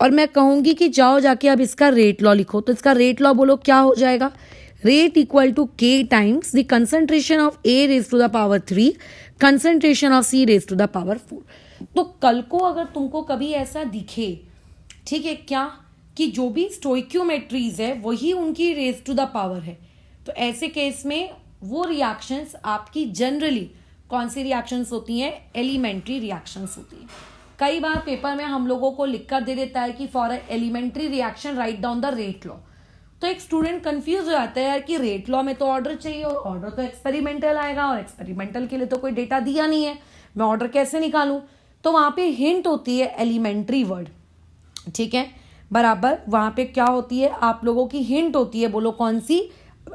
Speaker 1: और मैं कहूँगी कि जाओ जाके अब इसका रेट लॉ लिखो। तो इसका रेट लॉ बोलो क्या हो जाएगा? Rate equal to K times the concentration of A raise to the power 3 concentration of C raise to the power 4। तो कल को अगर तुमको कभी ऐसा दिखे, ठीक है क्या, कि जो भी स्टोइकियोमेट्रीज है वही उनकी रेज टू द पावर है, तो ऐसे केस में वो रिएक्शंस आपकी जनरली कौन सी रिएक्शंस होती हैं? एलिमेंट्री रिएक्शंस होती हैं। कई बार पेपर में हम लोगों को लिखकर दे देता है कि for elementary reaction write down the rate law, तो एक स्टूडेंट कंफ्यूज हो जाता है यार कि रेट लॉ में तो ऑर्डर चाहिए और ऑर्डर तो एक्सपेरिमेंटल आएगा और एक्सपेरिमेंटल के लिए तो कोई डेटा दिया नहीं है, मैं ऑर्डर कैसे निकालूं? तो वहां पे हिंट होती है एलिमेंट्री वर्ड। ठीक है, बराबर वहां पे क्या होती है? आप लोगों की हिंट होती है, बोलो कौन सी?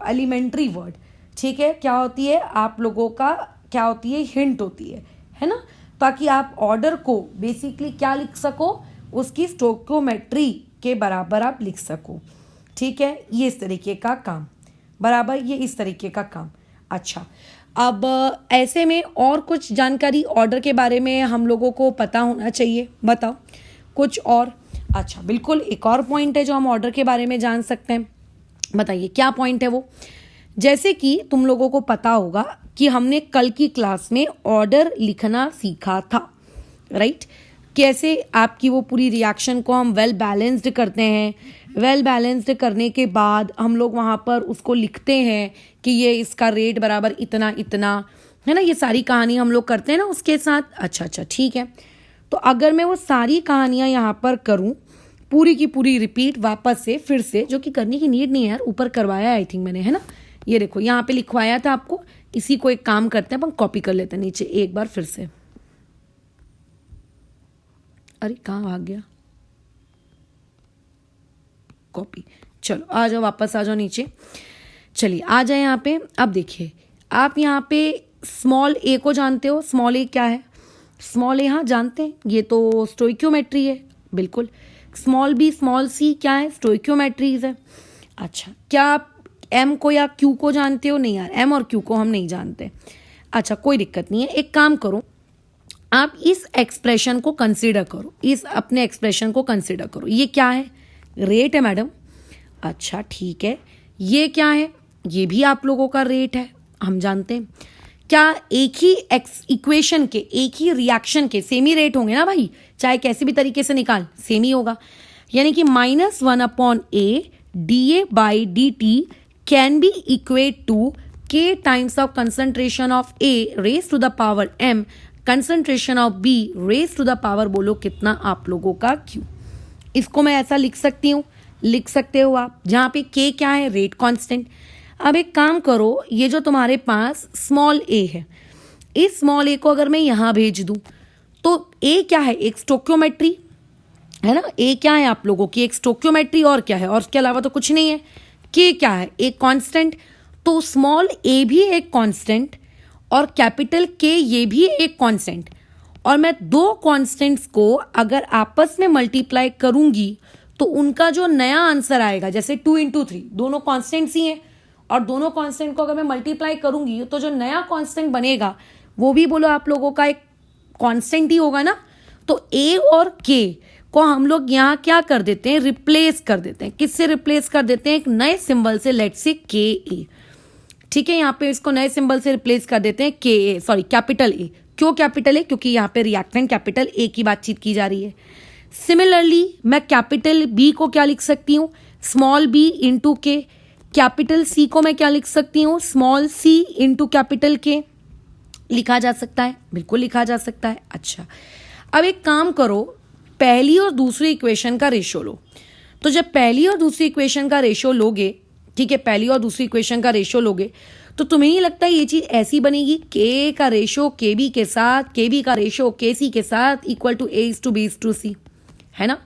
Speaker 1: Elementary word. ठीक है, क्या होती है? आप लोगों का क्या होती है? हिंट होती है ना, ताकि आप ऑर्डर को बेसिकली क्या लिख सको? उसकी स्टोइकियोमेट्री के बराबर आप लिख सको। ठीक है, ये इस तरीके का काम, बराबर ये इस तरीके का काम। अच्छा, अब ऐसे में और कुछ जानकारी ऑर्डर के बारे में हम लोगों को पता होना चाहिए, बताओ कुछ और। अच्छा बिल्कुल, एक और पॉइंट है जो हम ऑर्डर के बारे में जान सकते हैं, बताइए क्या पॉइंट है वो? जैसे कि तुम लोगों को पता होगा कि हमने कल की क्लास में ऑर्डर लिखना सीखा था, राइट? कैसे आपकी वो पूरी रिएक्शन को हम वेल बैलेंस्ड करते हैं, वेल बैलेंस्ड करने के बाद हम लोग वहाँ पर उसको लिखते हैं कि ये इसका रेट बराबर इतना इतना है ना, ये सारी कहानी हम लोग करते हैं ना उसके साथ। अच्छा ठीक है, तो अगर मैं वो सारी कहानियाँ यहाँ पर करूँ पूरी की पूरी रिपीट वापस से फिर से, जो कि करने की नीड नहीं है यार, ऊपर करवाया आई थिंक मैंने, है ना, ये देखो यहाँ पे लिखवाया था आपको। इसी को एक काम करते हैं अपन, कॉपी कर लेते हैं नीचे एक बार फिर से। अरे कहाँ भाग गया? कॉपी, चलो आ जाओ, वापस आ जाओ नीचे। चलिए आ जाए यहाँ पे। अब देखिए आप यहाँ पे स्मॉल ए को जानते हो, स्मॉल ए क्या है? स्मॉल ए हाँ जानते हैं, ये तो स्टोइकियोमेट्री है, बिल्कुल। स्मॉल बी स्मॉल सी क्या है? स्टोइकियोमेट्रीज है। अच्छा, क्या आप एम को या क्यू को जानते हो? नहीं यार, एम और क्यू को हम नहीं जानते। अच्छा कोई दिक्कत नहीं है, एक काम करो, आप इस एक्सप्रेशन को कंसीडर करो, इस अपने एक्सप्रेशन को कंसीडर करो। ये क्या है? रेट है मैडम। अच्छा ठीक है, ये क्या है? ये भी आप लोगों का रेट है, हम जानते हैं। क्या एक ही इक्वेशन के, एक ही रिएक्शन के सेम ही रेट होंगे ना भाई, चाहे कैसे भी तरीके से निकाल, सेम ही होगा। यानी कि -1/A dA/dt can be equate to K times of concentration of A raise to the power M concentration of B raise to the power, बोलो कितना आप लोगों का Q। इसको मैं ऐसा लिख सकती हूँ, लिख सकते हो आप, जहाँ पे K क्या है? Rate constant. अब एक काम करो, ये जो तुम्हारे पास स्मॉल a है, इस स्मॉल a को अगर मैं यहाँ भेज दूँ तो a क्या है? एक स्टोइकियोमेट्री है ना, a क्या है आप लोगों की? एक स्टोइकियोमेट्री, और क्या है? और उसके अलावा तो कुछ नहीं है। k क्या है? एक कांस्टेंट। तो स्मॉल ए भी एक कांस्टेंट और कैपिटल के ये भी एक कांस्टेंट, और मैं दो कांस्टेंट्स को अगर आपस में मल्टीप्लाई करूंगी तो उनका जो नया आंसर आएगा, जैसे 2 इंटू 3 दोनों कांस्टेंट्स ही हैं, और दोनों कांस्टेंट को अगर मैं मल्टीप्लाई करूंगी तो जो नया कांस्टेंट बनेगा वो भी बोलो आप लोगों का एक कांस्टेंट ही होगा ना। तो ए और के को हम लोग यहाँ क्या कर देते हैं, रिप्लेस कर देते हैं। किससे रिप्लेस कर देते हैं, एक नए सिंबल से, लेट्स से के ए। ठीक है, यहाँ पे इसको नए सिंबल से रिप्लेस कर देते हैं के ए, सॉरी कैपिटल ए। क्यों कैपिटल ए, क्योंकि यहाँ पे रिएक्टेंट कैपिटल ए की बातचीत की जा रही है। सिमिलरली मैं कैपिटल बी को क्या लिख सकती हूँ, स्मॉल बी इंटू के। कैपिटल सी को मैं क्या लिख सकती हूँ, स्मॉल सी इंटू कैपिटल के। लिखा जा सकता है, बिल्कुल लिखा जा सकता है। अच्छा, अब एक काम करो, पहली और दूसरी इक्वेशन का रेशो लो। तो जब पहली और दूसरी इक्वेशन का रेशो लोगे, ठीक है, पहली और दूसरी इक्वेशन का रेशो लोगे तो तुम्हें नहीं लगता ये चीज ऐसी बनेगी, के का रेशो के बी के साथ, के बी का रेशो के सी के साथ equal to A is to B is to C, है ना।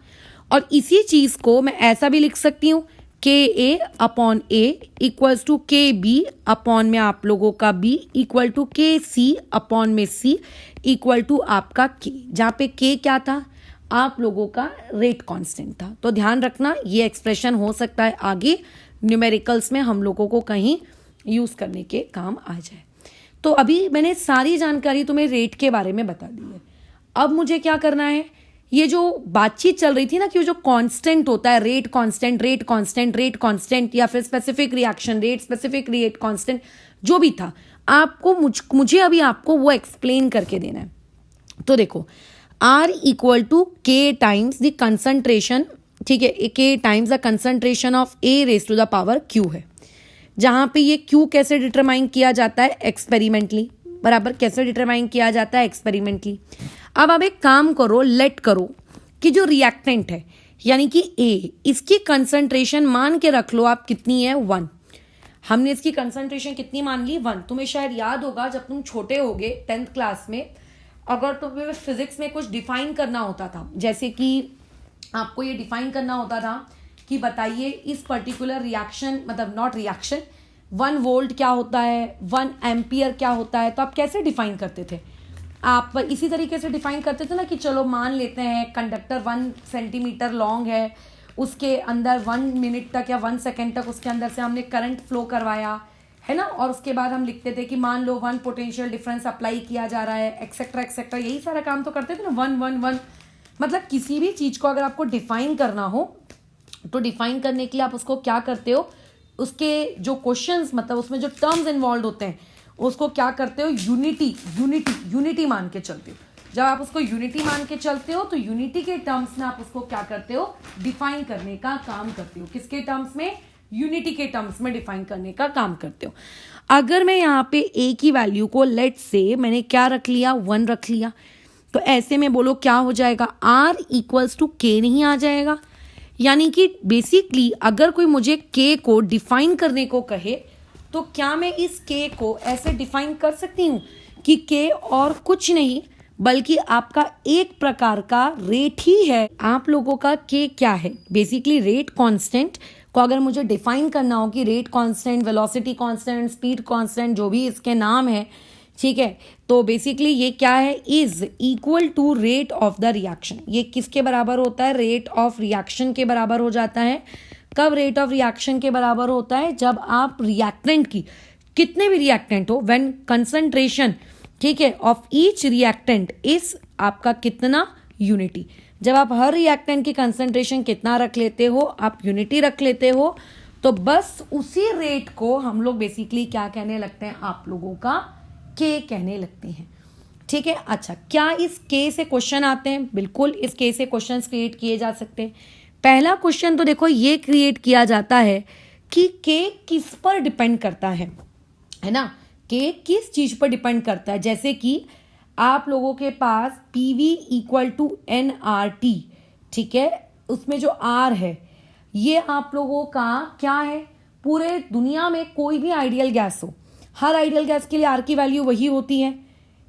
Speaker 1: और इसी चीज को मैं ऐसा भी लिख सकती हूं, के ए अपॉन ए इक्वल्स टू के बी अपॉन में आप लोगों का बी इक्वल टू के सी अपॉन में सी इक्वल टू आपका के, जहां पे के क्या था, आप लोगों का रेट कांस्टेंट था। तो ध्यान रखना ये एक्सप्रेशन हो सकता है आगे न्यूमेरिकल्स में हम लोगों को कहीं यूज करने के काम आ जाए। तो अभी मैंने सारी जानकारी तुम्हें रेट के बारे में बता दी है। अब मुझे क्या करना है, ये जो बातचीत चल रही थी ना कि जो कांस्टेंट होता है, rate constant, rate constant, rate constant, या फिर specific reaction rate, specific rate constant, जो भी था, आपको मुझे अभी आपको वो एक्सप्लेन करके देना है। तो देखो, R equal to K times the concentration, ठीक है, K times the concentration of A raise to the power Q है। जहां पे ये क्यू कैसे डिटरमाइन किया जाता है, एक्सपेरिमेंटली, बराबर, कैसे डिटरमाइन किया जाता है, एक्सपेरिमेंटली। अब आप एक काम करो, लेट करो कि जो रिएक्टेंट है यानी कि ए, इसकी कंसंट्रेशन मान के रख लो आप, कितनी है, 1। हमने इसकी कंसंट्रेशन कितनी मान ली, 1। तुम्हें शायद याद होगा जब तुम छोटे होगे 10th क्लास में, अगर तुम्हें फिजिक्स में कुछ डिफाइन करना होता था, जैसे कि आपको ये डिफाइन करना होता था कि बताइए इस पर्टिकुलर रिएक्शन, मतलब नॉट रिएक्शन, 1 वोल्ट क्या होता है, 1 एम्पियर क्या होता है, तो आप कैसे डिफाइन करते थे, आप इसी तरीके से डिफाइन करते थे ना कि चलो मान लेते हैं कंडक्टर 1 सेंटीमीटर लॉन्ग है, उसके अंदर 1 मिनट तक या 1 सेकेंड तक उसके अंदर से हमने करंट फ्लो करवाया है ना, और उसके बाद हम लिखते थे कि मान लो 1 पोटेंशियल डिफरेंस अप्लाई किया जा रहा है, एक्सेट्रा एक्सेट्रा, यही सारा काम तो करते थे ना, 1 1 1। मतलब किसी भी चीज को अगर आपको डिफाइन करना हो तो डिफाइन करने के लिए आप उसको क्या करते हो, उसके जो क्वेश्चंस, मतलब उसमें जो टर्म्स इन्वॉल्व होते हैं, उसको क्या करते हो, यूनिटी मान के चलते हो। जब आप उसको यूनिटी मान के चलते हो तो यूनिटी के टर्म्स में आप उसको क्या करते हो, डिफाइन करने का काम करते हो। किसके टर्म्स में, यूनिटी के टर्म्स में डिफाइन करने का काम करते हो। अगर मैं यहाँ पे ए की वैल्यू को लेट से मैंने क्या रख लिया, 1 रख लिया, तो ऐसे में बोलो क्या हो जाएगा, R इक्वल्स टू के नहीं आ जाएगा। यानी कि बेसिकली अगर कोई मुझे के को डिफाइन करने को कहे तो क्या मैं इस के को ऐसे डिफाइन कर सकती हूँ कि के और कुछ नहीं बल्कि आपका एक प्रकार का रेट ही है। आप लोगों का के क्या है, बेसिकली रेट कांस्टेंट को अगर मुझे डिफाइन करना हो कि rate constant, velocity constant, speed constant, जो भी इसके नाम है, ठीक है, तो बेसिकली ये क्या है, is equal to rate of the reaction. ये किसके बराबर होता है, रेट ऑफ रिएक्शन के बराबर हो जाता है। कब रेट ऑफ रिएक्शन के बराबर होता है, जब आप रिएक्टेंट की, कितने भी रिएक्टेंट हो, व्हेन कंसंट्रेशन, ठीक है, ऑफ ईच रिएक्टेंट इज आपका कितना, यूनिटी। जब आप हर रिएक्टेंट की कंसंट्रेशन कितना रख लेते हो, आप यूनिटी रख लेते हो, तो बस उसी रेट को हम लोग बेसिकली क्या कहने लगते हैं, आप लोगों का के कहने लगते हैं। ठीक है, अच्छा, क्या इस के से क्वेश्चन आते हैं, बिल्कुल इस के से क्वेश्चंस क्रिएट किए जा सकते हैं। पहला क्वेश्चन तो देखो ये क्रिएट किया जाता है कि के किस पर डिपेंड करता है ना, के किस चीज पर डिपेंड करता है। जैसे कि आप लोगों के पास PV इक्वल टू nRT, ठीक है, उसमें जो R है ये आप लोगों का क्या है, पूरे दुनिया में कोई भी आइडियल गैस हो, हर आइडियल गैस के लिए R की वैल्यू वही होती है,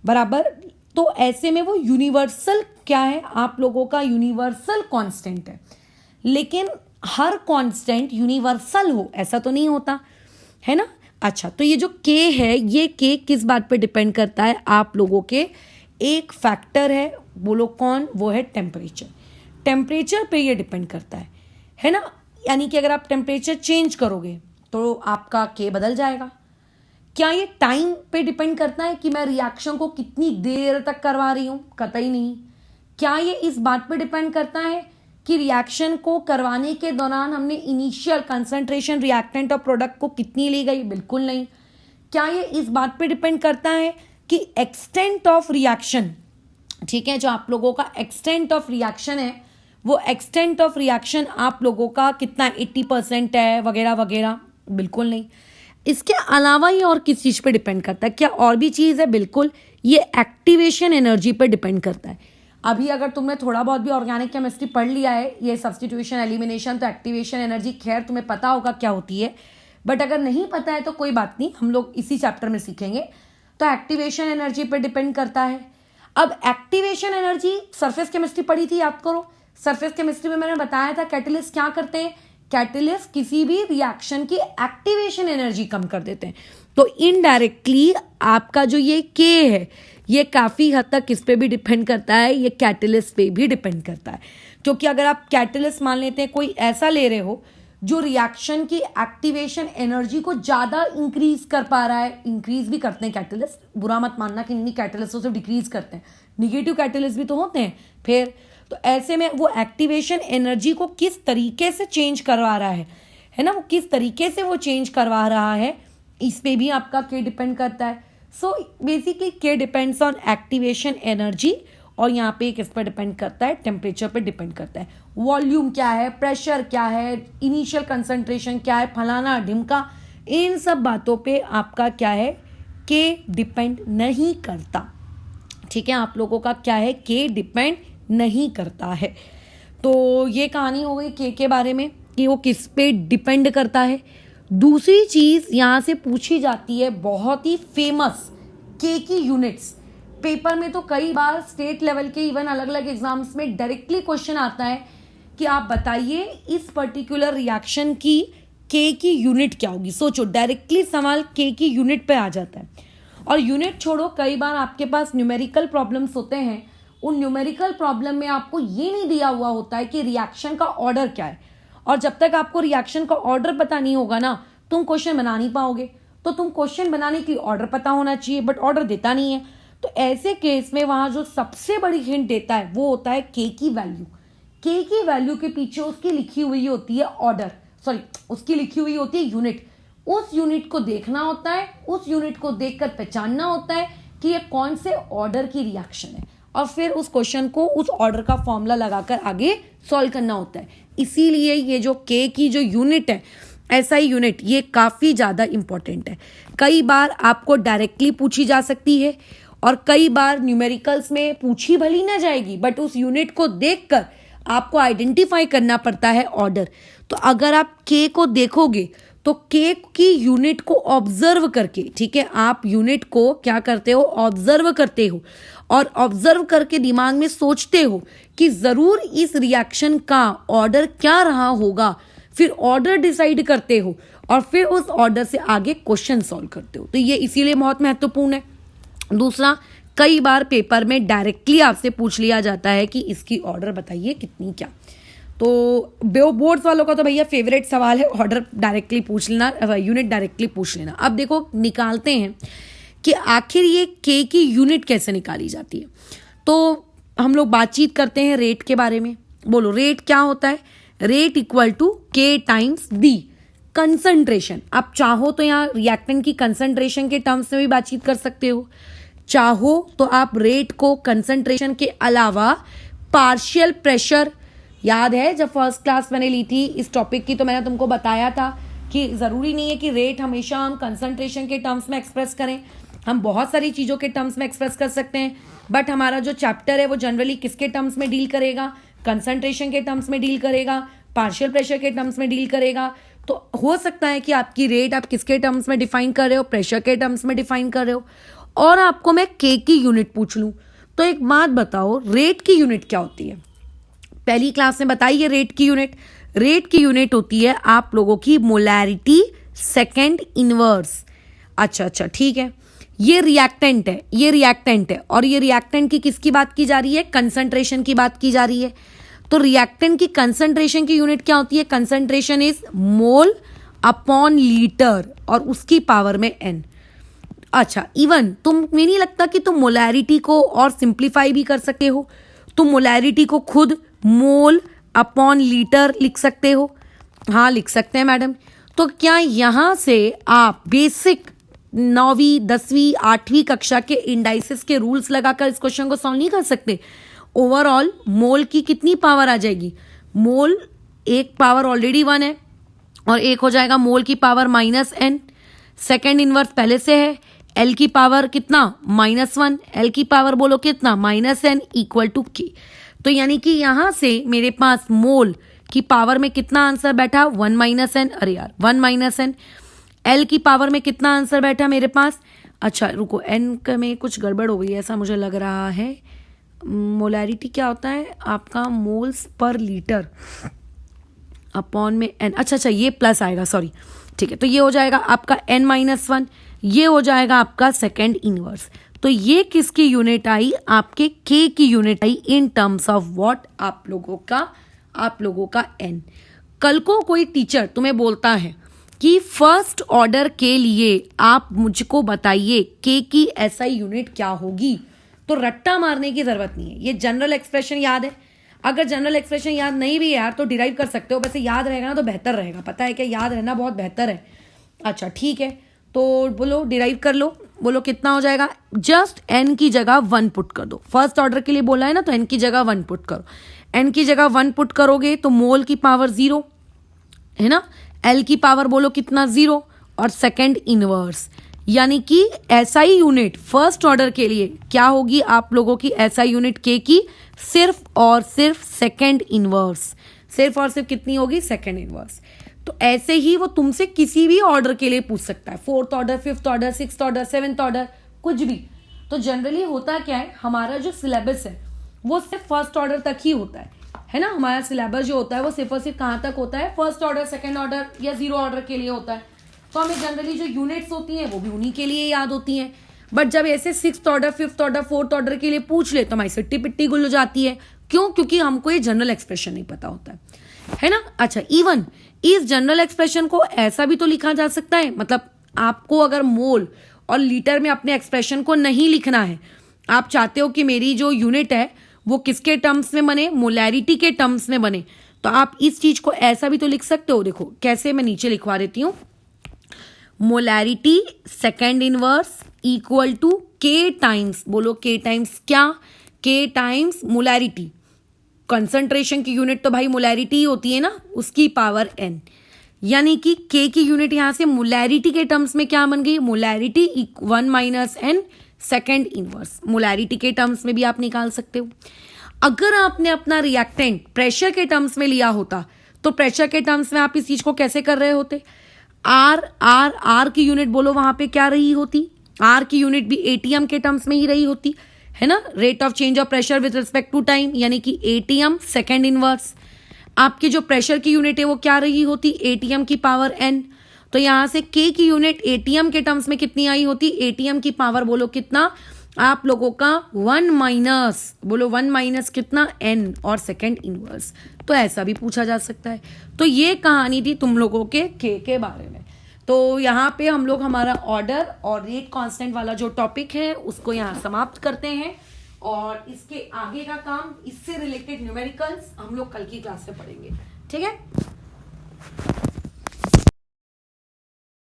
Speaker 1: बराबर। तो ऐसे में वो यूनिवर्सल क्या है, आप लोगों का यूनिवर्सल कांस्टेंट है। लेकिन हर कांस्टेंट यूनिवर्सल हो ऐसा तो नहीं होता है ना, अच्छा, तो ये जो के है, ये के किस बात पे डिपेंड करता है? आप लोगों के एक फैक्टर है, बोलो कौन, वो है टेम्परेचर। टेम्परेचर पे ये डिपेंड करता है ना? यानी कि अगर आप टेम्परेचर चेंज करोगे तो आपका के बदल जाएगा। क्या ये टाइम पे डिपेंड करता है कि मैं रिएक्शन को कितनी देर तक करवा रही हूं? कतई नहीं। क्या ये इस बात पे डिपेंड करता है कि रिएक्शन को करवाने के दौरान हमने इनिशियल कंसंट्रेशन रिएक्टेंट और प्रोडक्ट को कितनी ली गई? बिल्कुल नहीं। क्या ये इस बात पे डिपेंड करता है कि एक्सटेंट ऑफ रिएक्शन, ठीक है, जो आप लोगों का एक्सटेंट ऑफ रिएक्शन है, वो एक्सटेंट ऑफ रिएक्शन आप लोगों का कितना 80% है वगैरह वगैरह? बिल्कुल नहीं। इसके अलावा ये और किस चीज़ पे डिपेंड करता है? क्या और भी चीज़ है? बिल्कुल, ये एक्टिवेशन एनर्जी पे डिपेंड करता है। अभी अगर तुमने थोड़ा बहुत भी ऑर्गेनिक केमिस्ट्री पढ़ लिया है, ये सब्स्टिट्यूशन एलिमिनेशन, तो एक्टिवेशन एनर्जी खैर तुम्हें पता होगा क्या होती है, बट अगर नहीं पता है तो कोई बात नहीं, हम लोग इसी चैप्टर में सीखेंगे। तो एक्टिवेशन एनर्जी पे डिपेंड करता है। अब एक्टिवेशन एनर्जी सरफेस केमिस्ट्री पढ़ी थी, याद करो। सरफेस केमिस्ट्री में मैंने बताया था कैटलिस्ट क्या करते हैं? कैटलिस्ट किसी भी रिएक्शन की एक्टिवेशन एनर्जी कम कर देते हैं। तो इनडायरेक्टली आपका जो ये के है, ये काफ़ी हद तक किस पे भी डिपेंड करता है? ये कैटलिस्ट पे भी डिपेंड करता है। क्योंकि अगर आप कैटलिस्ट मान लेते हैं, कोई ऐसा ले रहे हो जो रिएक्शन की एक्टिवेशन एनर्जी को ज़्यादा इंक्रीज कर पा रहा है, इंक्रीज भी करते हैं कैटलिस्ट, बुरा मत मानना कि नहीं, कैटलिस्ट तो सिर्फ डिक्रीज करते हैं, निगेटिव कैटलिस्ट भी तो होते हैं। फिर तो ऐसे में वो एक्टिवेशन एनर्जी को किस तरीके से चेंज करवा रहा है ना, वो किस तरीके से वो चेंज करवा रहा है, इस पे भी आपका के डिपेंड करता है। सो बेसिकली के डिपेंड्स ऑन एक्टिवेशन एनर्जी, और यहाँ पे किस पर डिपेंड करता है? टेम्परेचर पे डिपेंड करता है। वॉल्यूम क्या है, प्रेशर क्या है, इनिशियल कंसंट्रेशन क्या है, फलाना ढिमका, इन सब बातों पे आपका क्या है? के डिपेंड नहीं करता। ठीक है, आप लोगों का क्या है? के डिपेंड नहीं करता है। तो ये कहानी हो गई के बारे में कि वो किस पे डिपेंड करता है। दूसरी चीज़ यहाँ से पूछी जाती है, बहुत ही फेमस, के की यूनिट्स। पेपर में तो कई बार स्टेट लेवल के इवन अलग अलग एग्जाम्स में डायरेक्टली क्वेश्चन आता है कि आप बताइए इस पर्टिकुलर रिएक्शन की के की यूनिट क्या होगी। सोचो, डायरेक्टली सवाल के की यूनिट पे आ जाता है। और यूनिट छोड़ो, कई बार आपके पास न्यूमेरिकल प्रॉब्लम्स होते हैं, उन न्यूमेरिकल प्रॉब्लम में आपको ये नहीं दिया हुआ होता है कि रिएक्शन का ऑर्डर क्या है, और जब तक आपको रिएक्शन का ऑर्डर पता नहीं होगा ना, तुम क्वेश्चन बना नहीं पाओगे। तो तुम क्वेश्चन बनाने की ऑर्डर पता होना चाहिए, बट ऑर्डर देता नहीं है। तो ऐसे केस में वहां जो सबसे बड़ी हिंट देता है वो होता है के की वैल्यू। के की वैल्यू के पीछे उसकी लिखी हुई होती है ऑर्डर, सॉरी, उसकी लिखी हुई होती है यूनिट। उस यूनिट को देखना होता है, उस यूनिट को देखकर पहचानना होता है कि ये कौन से ऑर्डर की रिएक्शन है, और फिर उस क्वेश्चन को उस ऑर्डर का फॉर्मूला लगाकर आगे सॉल्व करना होता है। इसीलिए ये जो के की जो यूनिट है, एसआई यूनिट, ये काफ़ी ज़्यादा इंपॉर्टेंट है। कई बार आपको डायरेक्टली पूछी जा सकती है, और कई बार न्यूमेरिकल्स में पूछी भली ना जाएगी, बट उस यूनिट को देखकर आपको आइडेंटिफाई करना पड़ता है ऑर्डर। तो अगर आप के को देखोगे तो के की यूनिट को ऑब्जर्व करके, ठीक है, आप यूनिट को क्या करते हो? ऑब्जर्व करते हो, और ऑब्जर्व करके दिमाग में सोचते हो कि ज़रूर इस रिएक्शन का ऑर्डर क्या रहा होगा, फिर ऑर्डर डिसाइड करते हो, और फिर उस ऑर्डर से आगे क्वेश्चन सॉल्व करते हो। तो ये इसीलिए बहुत महत्वपूर्ण है। दूसरा, कई बार पेपर में डायरेक्टली आपसे पूछ लिया जाता है कि इसकी ऑर्डर बताइए कितनी क्या। तो बोर्ड्स वालों का तो भैया फेवरेट सवाल है ऑर्डर डायरेक्टली पूछ लेना, यूनिट डायरेक्टली पूछ लेना। अब देखो, निकालते हैं कि आखिर ये के की यूनिट कैसे निकाली जाती है। तो हम लोग बातचीत करते हैं रेट के बारे में। बोलो, रेट क्या होता है? Rate equal to K times D, concentration. आप चाहो तो यहाँ रिएक्टेंट की कंसंट्रेशन के टर्म्स में भी बातचीत कर सकते हो, चाहो तो आप रेट को कंसंट्रेशन के अलावा पार्शियल प्रेशर, याद है जब फर्स्ट क्लास मैंने ली थी इस टॉपिक की, तो मैंने तुमको बताया था कि ज़रूरी नहीं है कि रेट हमेशा हम कंसंट्रेशन के टर्म्स में एक्सप्रेस करें, हम बहुत सारी चीज़ों के टर्म्स में एक्सप्रेस कर सकते हैं, बट हमारा जो चैप्टर है वो जनरली किसके टर्म्स में डील करेगा? कंसंट्रेशन के टर्म्स में डील करेगा, पार्शियल प्रेशर के टर्म्स में डील करेगा। तो हो सकता है कि आपकी रेट आप किसके टर्म्स में डिफाइन कर रहे हो? प्रेशर के टर्म्स में डिफाइन कर रहे हो, और आपको मैं के की यूनिट पूछ लूँ तो एक बात बताओ, रेट की यूनिट क्या होती है? पहली क्लास में बताइए रेट की यूनिट। रेट की यूनिट होती है आप लोगों की मोलैरिटी सेकेंड इनवर्स। अच्छा ठीक है, ये रिएक्टेंट है, ये रिएक्टेंट है, और ये रिएक्टेंट की किसकी बात की जा रही है? कंसंट्रेशन की बात की जा रही है। तो रिएक्टेंट की कंसंट्रेशन की यूनिट क्या होती है? Concentration is mole upon litre और उसकी पावर में n। अच्छा, इवन तुम्हें नहीं लगता कि तुम मोलैरिटी को और सिंप्लीफाई भी कर सकते हो? तुम मोलैरिटी को खुद मोल अपॉन लीटर लिख सकते हो। हाँ, लिख सकते हैं मैडम। तो क्या यहां से आप बेसिक 9वीं 10वीं 8वीं कक्षा के इंडाइसिस के रूल्स लगाकर इस क्वेश्चन को सॉल्व नहीं कर सकते? ओवरऑल मोल की कितनी पावर आ जाएगी? मोल एक पावर ऑलरेडी 1 है और एक हो जाएगा मोल की पावर -n। सेकेंड इनवर्स पहले से है, एल की पावर कितना? -1। एल की पावर बोलो कितना? -n equal to k। तो यानी कि यहां से मेरे पास मोल की पावर में कितना आंसर बैठा? 1 -n। अरे यार 1 -n। एल की पावर में कितना आंसर बैठा मेरे पास? अच्छा रुको, एन में कुछ गड़बड़ हो गई ऐसा मुझे लग रहा है। मोलैरिटी क्या होता है आपका? मोल्स पर लीटर अपॉन में एन। अच्छा ये प्लस आएगा, सॉरी, ठीक है। तो ये हो जाएगा आपका n-1, ये हो जाएगा आपका सेकेंड इनवर्स। तो ये किसकी यूनिट आई? आपके k की unit I in terms of what? आप लोगों का n। कल को कोई टीचर तुम्हें बोलता है कि फर्स्ट ऑर्डर के लिए आप मुझको बताइए k की SI यूनिट क्या होगी, तो रट्टा मारने की जरूरत नहीं है। ये जनरल एक्सप्रेशन याद है। अगर जनरल एक्सप्रेशन याद नहीं भी है यार तो डिराइव कर सकते हो, वैसे याद रहेगा ना तो बेहतर रहेगा। पता है क्या, याद रहना बहुत बेहतर है। अच्छा ठीक है, तो बोलो डिराइव कर लो। बोलो कितना हो जाएगा? जस्ट n की जगह 1 पुट कर दो। फर्स्ट ऑर्डर के लिए बोला है ना, तो n की जगह 1 पुट करो। n की जगह 1 पुट करोगे तो मोल की पावर 0 है ना, l की पावर बोलो कितना? 0 और सेकेंड इनवर्स, यानी कि SI यूनिट फर्स्ट ऑर्डर के लिए क्या होगी आप लोगों की? SI यूनिट k की सिर्फ और सिर्फ सेकेंड इनवर्स। सिर्फ और सिर्फ कितनी होगी? Second inverse. तो ऐसे ही वो तुमसे किसी भी ऑर्डर के लिए पूछ सकता है, 4th order, 5th order, 6th order, 7th order, कुछ भी। तो जनरली होता क्या है, हमारा जो सिलेबस है वो सिर्फ फर्स्ट ऑर्डर तक ही होता है ना। हमारा सिलेबस जो होता है वो सिर्फ और सिर्फ कहाँ तक होता है? फर्स्ट ऑर्डर, सेकेंड ऑर्डर या 0 ऑर्डर के लिए होता है। तो हमें जनरली जो यूनिट्स होती हैं वो भी उन्हीं के लिए याद होती हैं। बट जब ऐसे 6th order, 5th order, 4th order के लिए पूछ ले तो हमारी सिट्टी पिट्टी गुल हो जाती है। क्यों? क्योंकि हमको ये जनरल एक्सप्रेशन नहीं पता होता है ना। अच्छा, इवन इस जनरल एक्सप्रेशन को ऐसा भी तो लिखा जा सकता है, मतलब आपको अगर मोल और लीटर में अपने एक्सप्रेशन को नहीं लिखना है, आप चाहते हो कि मेरी जो यूनिट है वो किसके टर्म्स में बने? मोलैरिटी के टर्म्स में बने, तो आप इस चीज को ऐसा भी तो लिख सकते हो। देखो कैसे, मैं नीचे लिखवा देती हूँ। Molarity second inverse equal to k times, बोलो k टाइम्स क्या? k times molarity. कंसंट्रेशन की यूनिट तो भाई मोलैरिटी ही होती है ना, उसकी पावर n। यानी कि k की यूनिट यहां से मोलैरिटी के टर्म्स में क्या बन गई? Molarity 1 - n second inverse. Molarity के टर्म्स में भी आप निकाल सकते हो। अगर आपने अपना रिएक्टेंट प्रेशर के टर्म्स में लिया होता तो प्रेशर के टर्म्स में आप इस चीज को कैसे कर रहे होते? आर की यूनिट बोलो वहां पे क्या रही होती? आर की यूनिट भी एटीएम के टर्म्स में ही रही होती है ना, rate of change of pressure with respect to time, यानी कि एटीएम सेकेंड इनवर्स। आपकी जो प्रेशर की यूनिट है वो क्या रही होती? एटीएम की पावर n। तो यहां से k की यूनिट एटीएम के टर्म्स में कितनी आई होती? एटीएम की पावर बोलो कितना आप लोगों का? 1 माइनस, बोलो 1 माइनस कितना? n और सेकेंड इनवर्स। तो ऐसा भी पूछा जा सकता है। तो ये कहानी थी तुम लोगों के k के बारे में। तो यहाँ पे हम लोग हमारा ऑर्डर और रेट कांस्टेंट वाला जो टॉपिक है उसको यहाँ समाप्त करते हैं, और इसके आगे का काम, इससे रिलेटेड न्यूमेरिकल्स हम लोग कल की क्लास में पढ़ेंगे। ठीक है।